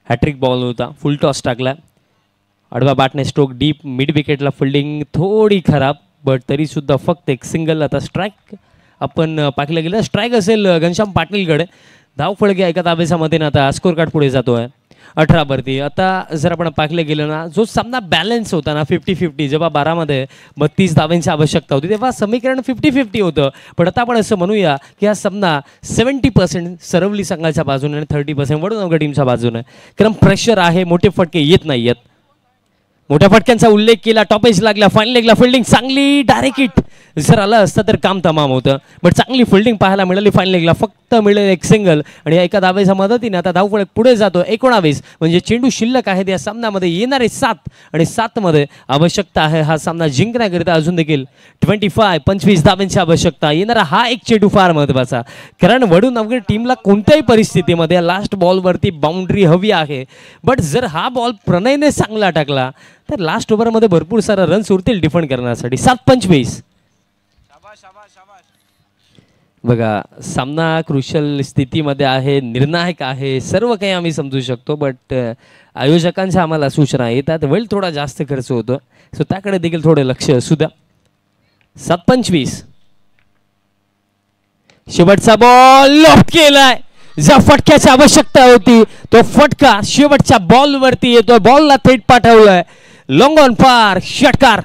हॅट्रिक बॉल होता, फुल टॉस टाकला, आडवा बॅटने स्ट्रोक डीप, मिड विकेटला फिल्डिंग थोडी खराब, बट तरीसुद्धा फक्त एक सिंगल. आता स्ट्राईक आपण पाहिलं गेलं, स्ट्राईक असेल घनश्याम पाटीलकडे. धाव फळके एका ताब्याच्या मतेने आता स्कोर कार्ड पुढे जातो आहे 18वरती. आता जर आपण पाहिलं गेलं ना, जो सामना बॅलन्स होता ना 50-50, जेव्हा 12मध्ये 32 धावांची आवश्यकता होती तेव्हा समीकरण 50-50 होतं. पण आता आपण असं म्हणूया की हा सामना 70% सरवली संघाच्या बाजूने आणि 30% वडोदरा टीमच्या बाजूने, कारण प्रेशर आहे, मोठे फटके येत नाही आहेत. मोठ्या फटक्यांचा उल्लेख केला, टॉपेज लागला, फाईन लेगला फिल्डिंग चांगली, डायरेक्ट हिट जर आलं असतं तर काम तमाम होतं. बट चांगली फिल्डिंग पाहायला मिळाली फाईन लेगला, फक्त मिळेल एक सिंगल. आणि एका धावेच्या मदतीने आता धावफलक पुढे जातो 19, म्हणजे चेंडू शिल्लक आहेत या सामन्यामध्ये. येणारे 7 आणि 7मध्ये आवश्यकता आहे हा सामना जिंकण्याकरिता अजून देखील 25 धावांची आवश्यकता. येणारा हा एक चेंडू फार महत्त्वाचा, कारण वडून अवघड टीमला कोणत्याही परिस्थितीमध्ये लास्ट बॉलवरती बाउंड्री हवी आहे. बट जर हा बॉल प्रणयने चांगला टाकला तर लास्ट ओव्हरमध्ये भरपूर सारा रन्स उरतील डिफेंड करण्यासाठी. 7-25. बघा सामना क्रुशियल स्थितीमध्ये आहे, निर्णायक आहे, सर्व काही आम्ही समजू शकतो. बट आयोजकांच्या आम्हाला सूचना येतात, वेळ थोडा जास्त खर्च होतो, सो त्याकडे देखील थोडं लक्ष असू द्या. 7-25. शेवटचा बॉल लॉक केलाय, ज्या फटक्याची आवश्यकता होती तो फटका शेवटच्या बॉलवरती येतोय, बॉलला थेट पाठवलाय, लॉंग ऑन पार, षटकार.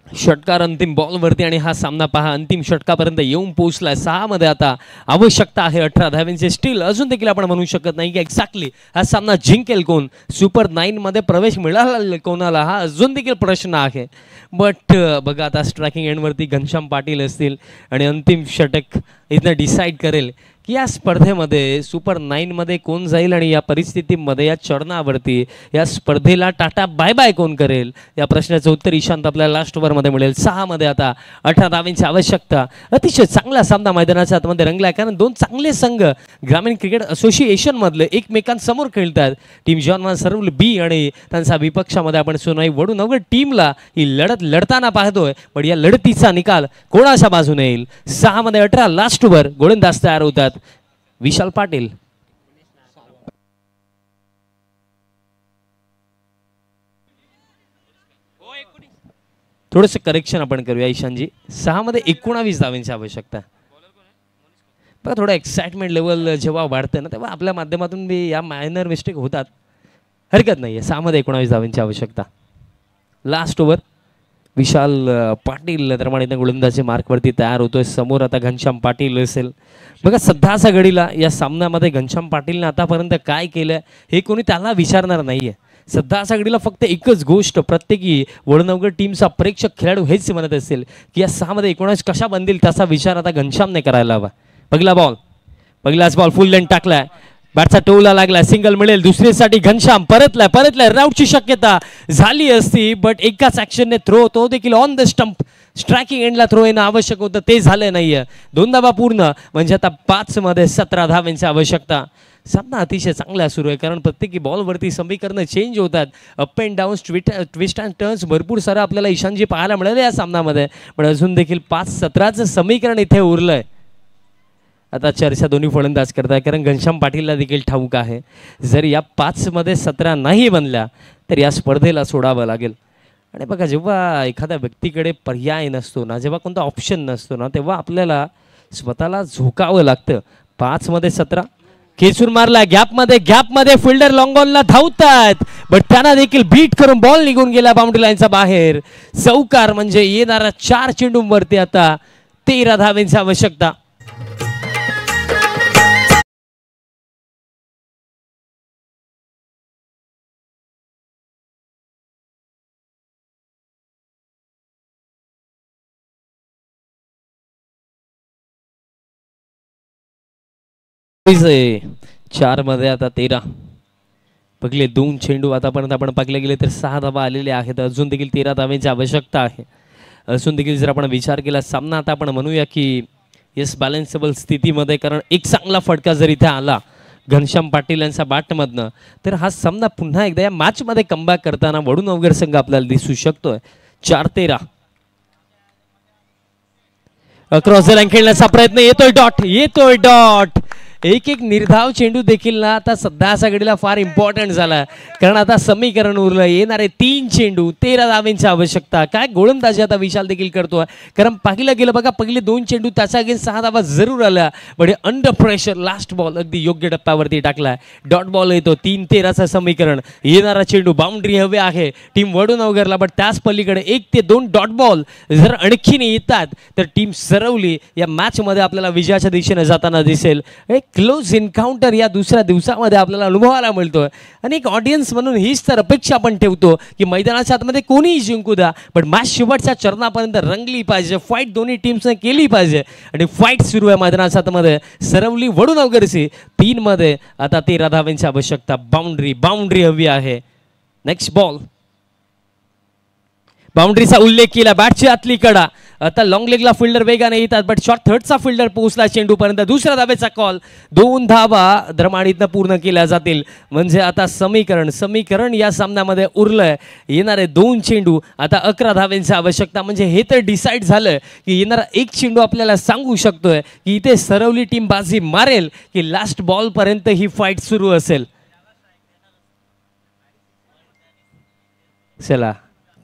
षटकार अंतिम बॉलवरती, आणि हा सामना पहा अंतिम षटकापर्यंत येऊन पोहोचलाय. 6मध्ये आता आवश्यकता आहे 18 धावांची. स्टील अजून देखील आपण म्हणू शकत नाही की एक्झॅक्टली हा सामना जिंकेल कोण, सुपर 9मध्ये प्रवेश मिळाला कोणाला, हा अजून देखील प्रश्न आहे. बट बघा आता स्ट्रायकिंग एंडवरती घनश्याम पाटील असतील, आणि अंतिम षटक इथं डिसाईड करेल की या स्पर्धेमध्ये सुपर 9मध्ये कोण जाईल, आणि या परिस्थितीमध्ये या चरणावरती या स्पर्धेला टाटा बाय बाय कोण करेल. या प्रश्नाचं उत्तर ईशांत आपल्याला लास्ट ओव्हरमध्ये मिळेल. 6मध्ये आता 18 धावांची आवश्यकता. अतिशय चांगला सामना मैदानाच्या आतमध्ये रंगला आहे, कारण दोन चांगले संघ ग्रामीण क्रिकेट असोसिएशनमधले एकमेकांसमोर खेळतात. टीम जॉर्मान सरवली बी आणि त्यांचा विपक्षामध्ये आपण सोनाई वडून अवघड टीमला ही लढत लढताना पाहतोय. पण या लढतीचा निकाल कोणाच्या बाजूने येईल. 6मध्ये 18 लास्ट ओव्हर, गोलंदाज तयार होतात विशाल पाटील. थोडंसं करेक्शन आपण करूया ईशानजी. 6मध्ये 19 धावांची आवश्यकता. बघा थोडं एक्साइटमेंट लेवल जेव्हा वाढतं ना तेव्हा आपल्या माध्यमातून बी या मायनर मिस्टेक होतात, हरकत नाही आहे. 6मध्ये 19 धावांची आवश्यकता. Last over. विशाल पाटील प्रमाणे गोलंदाजी मार्कवरती तयार होतोय. समोर आता घनश्याम पाटील असेल. बघा सध्याच्या घडीला या सामन्यामध्ये घनश्याम पाटीलने आतापर्यंत काय केलं हे कोणी त्याला विचारणार नाहीये. सध्याच्या घडीला फक्त एकच गोष्ट प्रत्येकी वडनगर टीमचा प्रेक्षक खेळाडू हेच म्हणत असेल की या 6 मध्ये 19 कशा बनतील त्याचा विचार आता घनश्यामने करायला हवा. पहिलाच बॉल फुल लेंथ टाकलाय. बॅटचा टोला लागला. सिंगल मिळेल. दुसरीसाठी घनश्याम परतलाय. राऊटची शक्यता झाली असती बट एकाच ऍक्शनने थ्रो, तो देखील ऑन द स्टंप. स्ट्रायकिंग एंडला थ्रो येणं आवश्यक होतं, ते झालं नाहीये. 2 धावा पूर्ण म्हणजे आता 5 मध्ये 17 धावांची आवश्यकता. सामना अतिशय चांगला सुरू आहे कारण प्रत्येकी बॉलवरती समीकरणं चेंज होतात. Up and down twist and turns भरपूर सारं आपल्याला ईशानजी पाहायला मिळालं या सामन्यामध्ये. पण अजून देखील 5-17चं समीकरण इथे उरलंय. आता चर्चा दोन्ही फलंदाज करताय कारण घनश्याम पाटीलला देखील ठाऊक आहे जर या 5 मध्ये 17 नाही बनल्या तर या स्पर्धेला सोडावं लागेल. आणि बघा जेव्हा एखाद्या व्यक्तीकडे पर्याय नसतो ना, जेव्हा कोणता ऑप्शन नसतो ना, तेव्हा आपल्याला स्वतःला झोकावं लागतं. 5 मध्ये 17 खेचून मारला. गॅपमध्ये फिल्डर लॉंग बॉलला धावतात बट त्यांना देखील बीट करून बॉल निघून गेला बाउंड्री लाईनच्या बाहेर. चौकार म्हणजे येणारा 4 चेंडूंवरती आता 13 धावांची आवश्यकता. आहे 4 मध्ये आता 13. पहिले 2 चेंडू आतापर्यंत आपण पाहिले गेले तर 6 धावा आलेले आहेत. अजून देखील 13 धावांची आवश्यकता आहे. अजून देखील जर आपण विचार केला सामना आता आपण म्हणूया की येस बॅलन्सेबल स्थितीमध्ये, कारण एक चांगला फटका जर इथे आला घनश्याम पाटील यांच्या बॅटमधनं तर हा सामना पुन्हा एकदा या मॅचमध्ये कमबॅक करताना वडूनगर संघ आपल्याला दिसू शकतोय. 4-13 क्रॉस द लाईन खेळण्याचा प्रयत्न. येतोय डॉट. एक निर्धाव चेंडू देखील ना आता सध्याच्या घडीला फार इम्पॉर्टंट झाला कारण आता समीकरण उरलं. येणारे 3 चेंडू 13 धावांची आवश्यकता. काय गोलंदाजी आता विशाल देखील करतोय कारण पाहिलं गेलं बघा पहिले 2 चेंडू त्याच्या अगेन्स्ट 6 धावा जरूर आल्या पण अंडर प्रेशर लास्ट बॉल अगदी योग्य टप्प्यावरती टाकलाय. डॉट बॉल येतो. 3-13चं समीकरण. येणारा चेंडू बाउंड्री हवे आहे टीम वडूनगरला बट त्याच पलीकडे 1 ते 2 डॉट बॉल जर आणखीन येतात तर टीम सरवली या मॅच मध्ये आपल्याला विजयाच्या दिशेने जाताना दिसेल. एक क्लोज एन्काउंटर या दुसऱ्या दिवसामध्ये आपल्याला अनुभवायला मिळतोय आणि एक ऑडियन्स म्हणून हीच तर अपेक्षा आपण ठेवतो की मैदानाच्या आतमध्ये कोणीही जिंकू द्या पण मॅच शेवटच्या चरणापर्यंत रंगली पाहिजे. फाईट दोन्ही टीम्सने केली पाहिजे आणि फाईट सुरू आहे मैदानाच्या आतमध्ये. सरवली वडूनगरची 3 मध्ये आता 13 धावांची आवश्यकता. बाउंड्री हवी आहे. Next ball. बाउंड्रीचा उल्लेख केला. बॅटची आतली कडा. आता लॉंग लेगला फिल्डर वेगाने येतात बट शॉर्ट थर्डचा फिल्डर पोहोचला चेंडूपर्यंत. दुसऱ्या धावेचा कॉल. 2 धावा द्रमाडीतनं पूर्ण केल्या जातील म्हणजे आता समीकरण या सामन्यामध्ये उरलंय. येणारे 2 चेंडू आता 11 धावांची आवश्यकता म्हणजे हे तर डिसाईड झालं की येणारा 1 चेंडू आपल्याला सांगू शकतोय की इथे सरवली टीम बाजी मारेल की लास्ट बॉल पर्यंत ही फाईट सुरू असेल. चला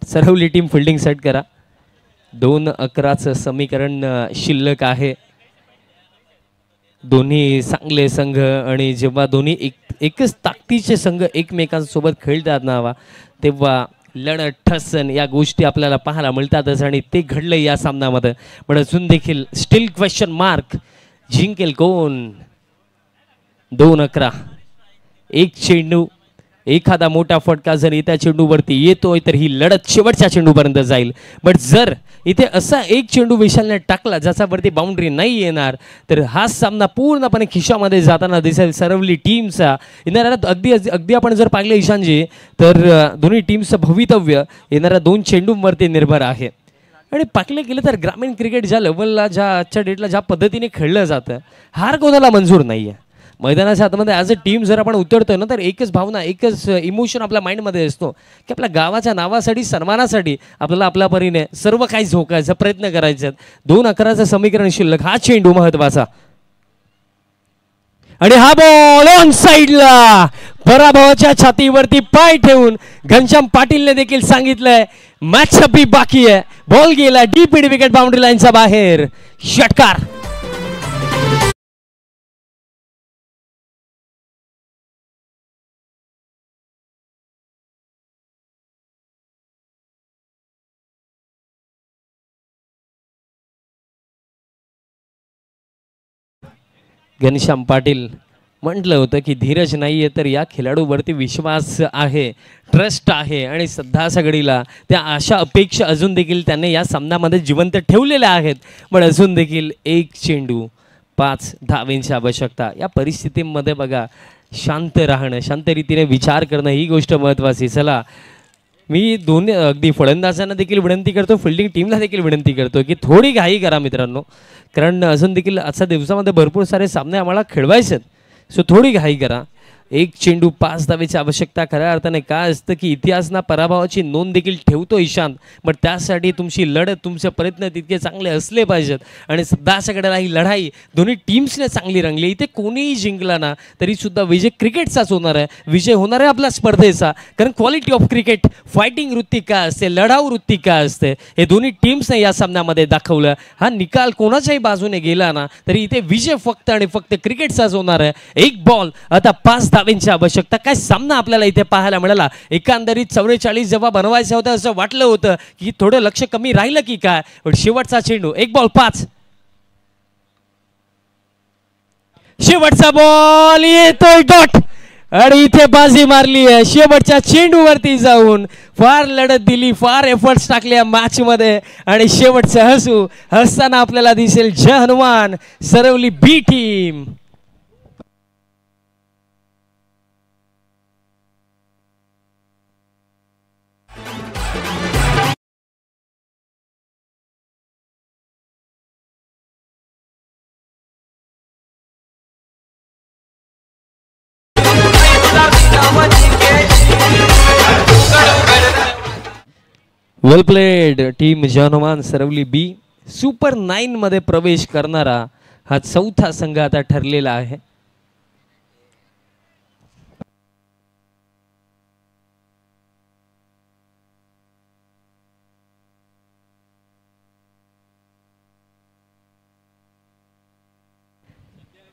सरवली टीम फिल्डिंग सेट करा. 2-11चं समीकरण शिल्लक आहे. दोन्ही चांगले संघ आणि जेव्हा दोन्ही एकच ताकदीचे संघ एकमेकांसोबत खेळतात ना तेव्हा लढत ठसन या गोष्टी आपल्याला पाहायला मिळतातच आणि ते घडलं या सामन्यामध्ये. पण अजून देखील स्टील क्वेश्चन मार्क. जिंकेल कोण? 2-11. 1 चेंडू एखादा मोठा फटका जर येत्या चेंडूवरती येतोय तर ही लढत शेवटच्या चेंडूपर्यंत जाईल. बट जर इथे असा 1 चेंडू विशालने टाकला ज्याच्यावरती बाउंड्री नाही येणार तर हा सामना पूर्णपणे खिशामध्ये जाताना दिसेल सरवली टीमचा. येणाऱ्या अगदी आपण जर पाहिले ईशानजी तर दोन्ही टीमचं भवितव्य येणाऱ्या 2 चेंडूंवरती निर्भर आहे. आणि पाहिलं गेलं तर ग्रामीण क्रिकेट ज्या लेवलला आजच्या डेटला ज्या पद्धतीने खेळलं जातं हार कोणाला मंजूर नाही आहे. मैदानाच्या आतमध्ये ॲज अ टीम जर आपण उतरतोय ना तर एकच भावना एकच इमोशन आपल्या माइंडमध्ये असतो की आपल्या गावाच्या नावासाठी सन्मानासाठी आपल्याला आपल्या परीने सर्व काही झोकायचा प्रयत्न करायचे. 2-11चं समीकरण शिल्लक. हा चेंडू महत्वाचा आणि हा बॉल ऑन साईडला. पराभवाच्या छातीवरती पाय ठेवून घनश्याम पाटीलने देखील सांगितलंय मॅच अभी बाकी आहे. बॉल गेला डीप मिड विकेट बाउंड्री लाईनच्या बाहेर. षटकार. घनश्याम पाटील म्हटलं होतं की धीरज नाही आहे तर या खेळाडूवरती विश्वास आहे, ट्रस्ट आहे आणि सध्या सगळीला त्या आशा अपेक्षा अजून देखील त्याने या सामन्यामध्ये जिवंत ठेवलेल्या आहेत. पण अजून देखील एक चेंडू 5 धावेंची आवश्यकता. या परिस्थितीमध्ये बघा शांत राहणं, शांत रीतीने विचार करणं ही गोष्ट महत्त्वाची. चला मी दोन्ही अगदी फलंदाजांना देखील विनंती करतो, फिल्डिंग टीमला देखील विनंती करतो की थोडी घाई करा मित्रांनो, कारण अजून देखील आजच्या दिवसामध्ये भरपूर सारे सामने आम्हाला खेळवायचे आहेत. सो थोडी घाई करा. एक चेंडू 5 धावेची आवश्यकता. खऱ्या अर्थाने काय असतं की इतिहास ना पराभवाची नोंद देखील ठेवतो ईशांत, पण त्यासाठी तुमची लढत, तुमचे प्रयत्न तितके चांगले असले पाहिजेत. आणि सध्याच्याकडे ही लढाई दोन्ही टीम्सने चांगली रंगली. इथे कोणीही जिंकला ना तरी सुद्धा विजय क्रिकेटचाच होणार आहे, विजय होणार आहे आपल्या स्पर्धेचा. कारण क्वालिटी ऑफ क्रिकेट, फायटिंग वृत्ती काय असते, लढाऊ वृत्ती काय असते, हे दोन्ही टीम्सने या सामन्यामध्ये दाखवलं. हा निकाल कोणाच्याही बाजूने गेला ना तरी इथे विजय फक्त आणि फक्त क्रिकेटचाच होणार आहे. एक बॉल आता 5 धावेंची आवश्यकता. काय सामना आपल्याला इथे पाहायला मिळाला. एकंदरीत 44 जेव्हा बनवायचं होतं असं वाटलं होतं की थोडं लक्ष कमी राहिलं की काय, पण शेवटचा चेंडू, एक बॉल 5, शेवटचा बॉल येतोय डॉट आणि इथे बाजी मारली आहे. शेवटच्या चेंडूवरती जाऊन फार लढत दिली, फार एफर्ट्स टाकले या मॅच मध्ये आणि शेवटचं हसू हसताना आपल्याला दिसेल जय हनुमान सरवली बी टीम. वेल प्लेड टीम जय हनुमान सरवली बी. सुपर 9 मध्ये प्रवेश करणारा हा चौथा संघ आता ठरलेला आहे.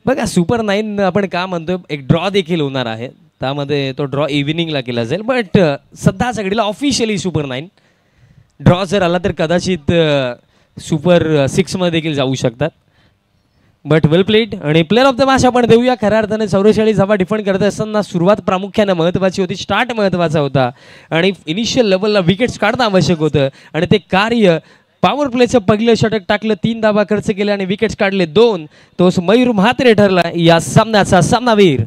बघा सुपर 9 आपण का म्हणतोय, एक ड्रॉ देखील होणार आहे. त्यामध्ये तो ड्रॉ इव्हिनिंगला केला जाईल, बट सध्या सगळीला ऑफिशियली सुपर 9. ड्रॉ जर आला तर कदाचित सुपर 6 मध्ये देखील जाऊ शकतात. But well played. आणि प्लेअर ऑफ द मॅच आपण देऊया. खऱ्या अर्थाने 44 धावा डिफेंड करत असताना सुरुवात प्रामुख्याने महत्त्वाची होती, स्टार्ट महत्त्वाचा होता आणि इनिशियल लेवलला विकेट्स काढणं आवश्यक होतं आणि ते कार्य पॉवर प्लेचं पहिलं षटक टाकलं, 3 धावा खर्च केले आणि विकेट्स काढले 2. तोच मयूर म्हात्रे ठरला या सामन्याचा सामनावीर.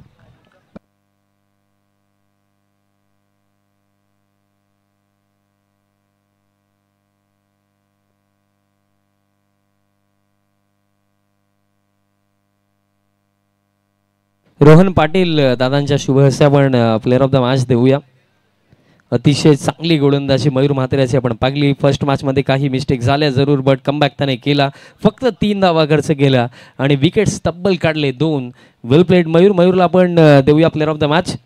रोहन पाटील दादांच्या शुभ हस्ते आपण प्लेअर ऑफ द मॅच देऊया. अतिशय चांगली गोलंदाजी मयूर म्हात्रेची आपण पाहिली. फर्स्ट मॅचमध्ये काही मिस्टेक झाल्या जरूर, बट कमबॅक त्याने केला. फक्त 3 धावा खर्च केला आणि विकेट्स तब्बल काढले 2. वेल प्लेड मयूर. मयूरला आपण देऊया प्लेअर ऑफ द मॅच.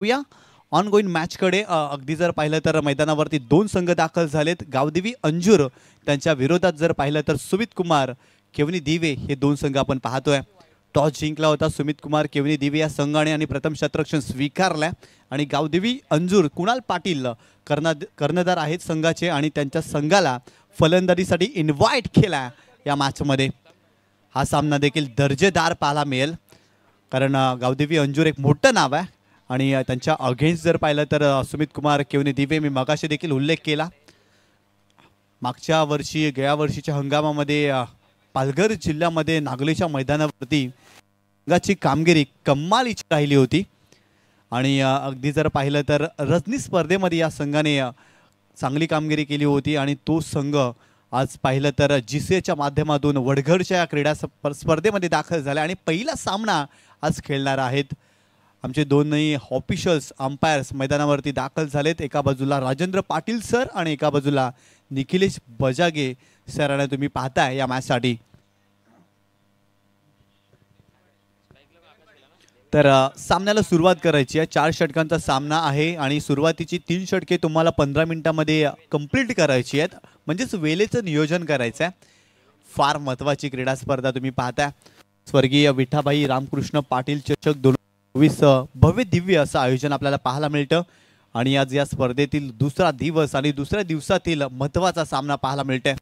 या ऑन गोईंग मॅचकडे अगदी जर पाहिलं तर मैदानावरती दोन संघ दाखल झालेत. गावदेवी अंजूर त्यांच्या विरोधात जर पाहिलं तर सुमित कुमार केवनी दिवे हे दोन संघ आपण पाहतोय. टॉस जिंकला होता सुमित कुमार केवनी दिवे या संघाने आणि प्रथम क्षेत्ररक्षण स्वीकारलं आणि गावदेवी अंजूर कुणाल पाटील कर्णधार आहेत संघाचे आणि त्यांच्या संघाला फलंदाजीसाठी इन्व्हाइट केला या मॅचमध्ये. हा सामना देखील दर्जेदार पाहायला मिळेल कारण गावदेवी अंजूर एक मोठं नाव आहे आणि त्यांच्या अगेन्स्ट जर पाहिलं तर सुमित कुमार केवनी दिवे मी मगाशी देखील उल्लेख केला. मागच्या वर्षी गेल्या वर्षीच्या हंगामामध्ये पालघर जिल्ह्यामध्ये नागलीच्या मैदानावरती संघाची कामगिरी कमालीची राहिली होती आणि अगदी जर पाहिलं तर रजनी स्पर्धेमध्ये या संघाने चांगली कामगिरी केली होती आणि तो संघ आज पाहिलं तर GCAच्या माध्यमातून वडघरच्या क्रीडा स्पर्धेमध्ये दाखल झाला आणि पहिला सामना आज खेळणार आहेत. आमचे दोन्ही ऑफिशियल्स अंपायर्स मैदानावरती दाखल झालेत. एका बाजूला राजेंद्र पाटील सर आणि एका बाजूला निखिलेश बजागे सर आणि तुम्ही पाहताय या मॅचसाठी. तर सामन्याला सुरुवात करायची आहे. 4 षटकांचा सामना आहे आणि सुरुवातीची 3 षटके तुम्हाला 15 मिनिटांमध्ये कंप्लीट करायची आहेत म्हणजेच वेळेचं नियोजन करायचं आहे. फार महत्त्वाची क्रीडा स्पर्धा तुम्ही पाहताय. स्वर्गीय विठाबाई रामकृष्ण पाटील चषक 2024 भव्य दिव्य असं आयोजन आपल्याला पाहायला मिळतं आणि आज या स्पर्धेतील दुसरा दिवस आणि दुसऱ्या दिवसातील महत्त्वाचा सामना पाहायला मिळतोय.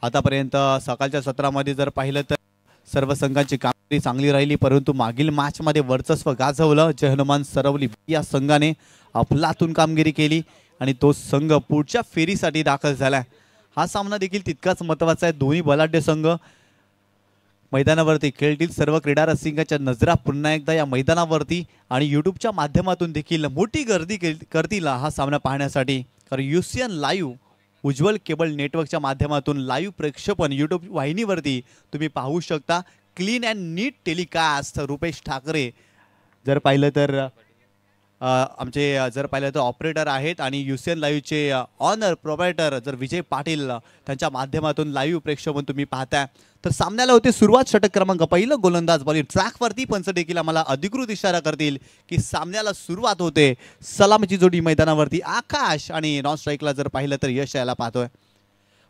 आतापर्यंत सकाळच्या सत्रामध्ये जर पाहिलं तर सर्व संघांची कामगिरी चांगली राहिली परंतु मागील मॅचमध्ये वर्चस्व गाजवलं जय हनुमान सरवली या संघाने अफलातून कामगिरी केली आणि तो संघ पुढच्या फेरीसाठी दाखल झाला. हा सामना देखील तितकाच महत्त्वाचा आहे. दोन्ही बलाढ्य संघ मैदानावरती खेळतील. सर्व क्रीडा रसिकांच्या नजरा पुन्हा एकदा या मैदानावरती आणि यूट्यूबच्या माध्यमातून देखील मोठी गर्दी करतील हा सामना पाहण्यासाठी कारण UCN लाईव्ह उज्ज्वल केबल नेटवर्कच्या माध्यमातून लाईव्ह प्रक्षेपण यूट्यूब वाहिनीवरती तुम्ही पाहू शकता. Clean and neat telecast Rupesh Thackeray जर पाहिलं तर आमचे जर पाहिलं तर ऑपरेटर आहेत आणि UCN लाईव्हचे ऑनर प्रोप्रायटर जर विजय पाटील त्यांच्या माध्यमातून लाईव्ह प्रेक्षेपण तुम्ही पाहताय. तर सामन्याला होते सुरुवात. षटक क्रमांक पहिलं गोलंदाज बॉलिंग ट्रॅकवरती पंच देखील आम्हाला अधिकृत इशारा करतील की सामन्याला सुरुवात होते. सलामीची जोडी मैदानावरती आकाश आणि नॉन स्ट्राईकला जर पाहिलं तर यश यायला पाहतोय.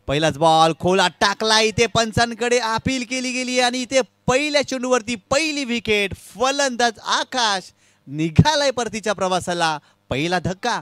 पहिलाच बॉल खोला टाकला. इथे पंचांकडे अपील केली गेली आणि इथे पहिल्या चेंडूवरती पहिली विकेट. फलंदाज आकाश निघालाय परतीच्या प्रवासाला. पहिला धक्का.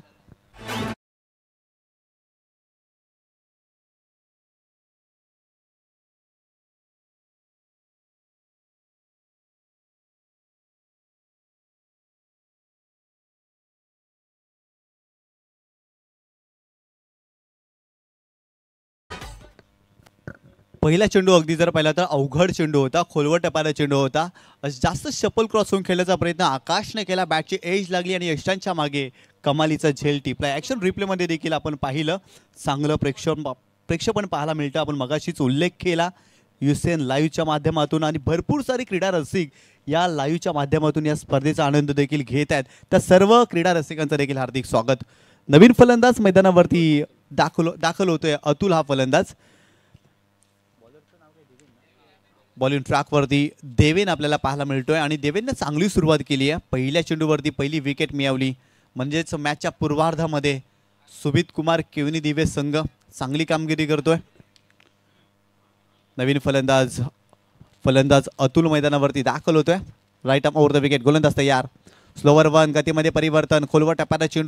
पहिला चेंडू अगदी जर पाहिला तर अवघड चेंडू होता. खोलवर टपाला चेंडू होता. जास्त शपल क्रॉस होऊन खेळण्याचा प्रयत्न आकाशने केला. बॅटची एज लागली आणि यशांच्या मागे कमालीचा झेल टिपला. ॲक्शन रिप्लेमध्ये देखील आपण पाहिलं चांगलं प्रेक्षेपण पाहायला मिळतं. आपण मगाशीच उल्लेख केला UCN लाईव्हच्या माध्यमातून आणि भरपूर सारे क्रीडा रसिक या लाईव्हच्या माध्यमातून या स्पर्धेचा आनंद देखील घेत आहेत. त्या सर्व क्रीडा रसिकांचं देखील हार्दिक स्वागत. नवीन फलंदाज मैदानावरती दाखल होतोय अतुल हा फलंदाज. बॉलिंग ट्रॅकवरती देवेन आपल्याला पाहायला मिळतोय आणि देवेनने चांगली सुरुवात केली आहे. पहिल्या चेंडूवरती पहिली विकेट मिळवली म्हणजेच मॅचच्या पूर्वार्धामध्ये सुमित कुमार केवनी दिवे संघ चांगली कामगिरी करतोय. नवीन फलंदाज अतुल मैदानावरती दाखल होतोय. Right arm over the wicket. गोलंदाज तयार. स्लोवर वन गतीमध्ये परिवर्तन. खोलवर टप्प्याचा चेंडू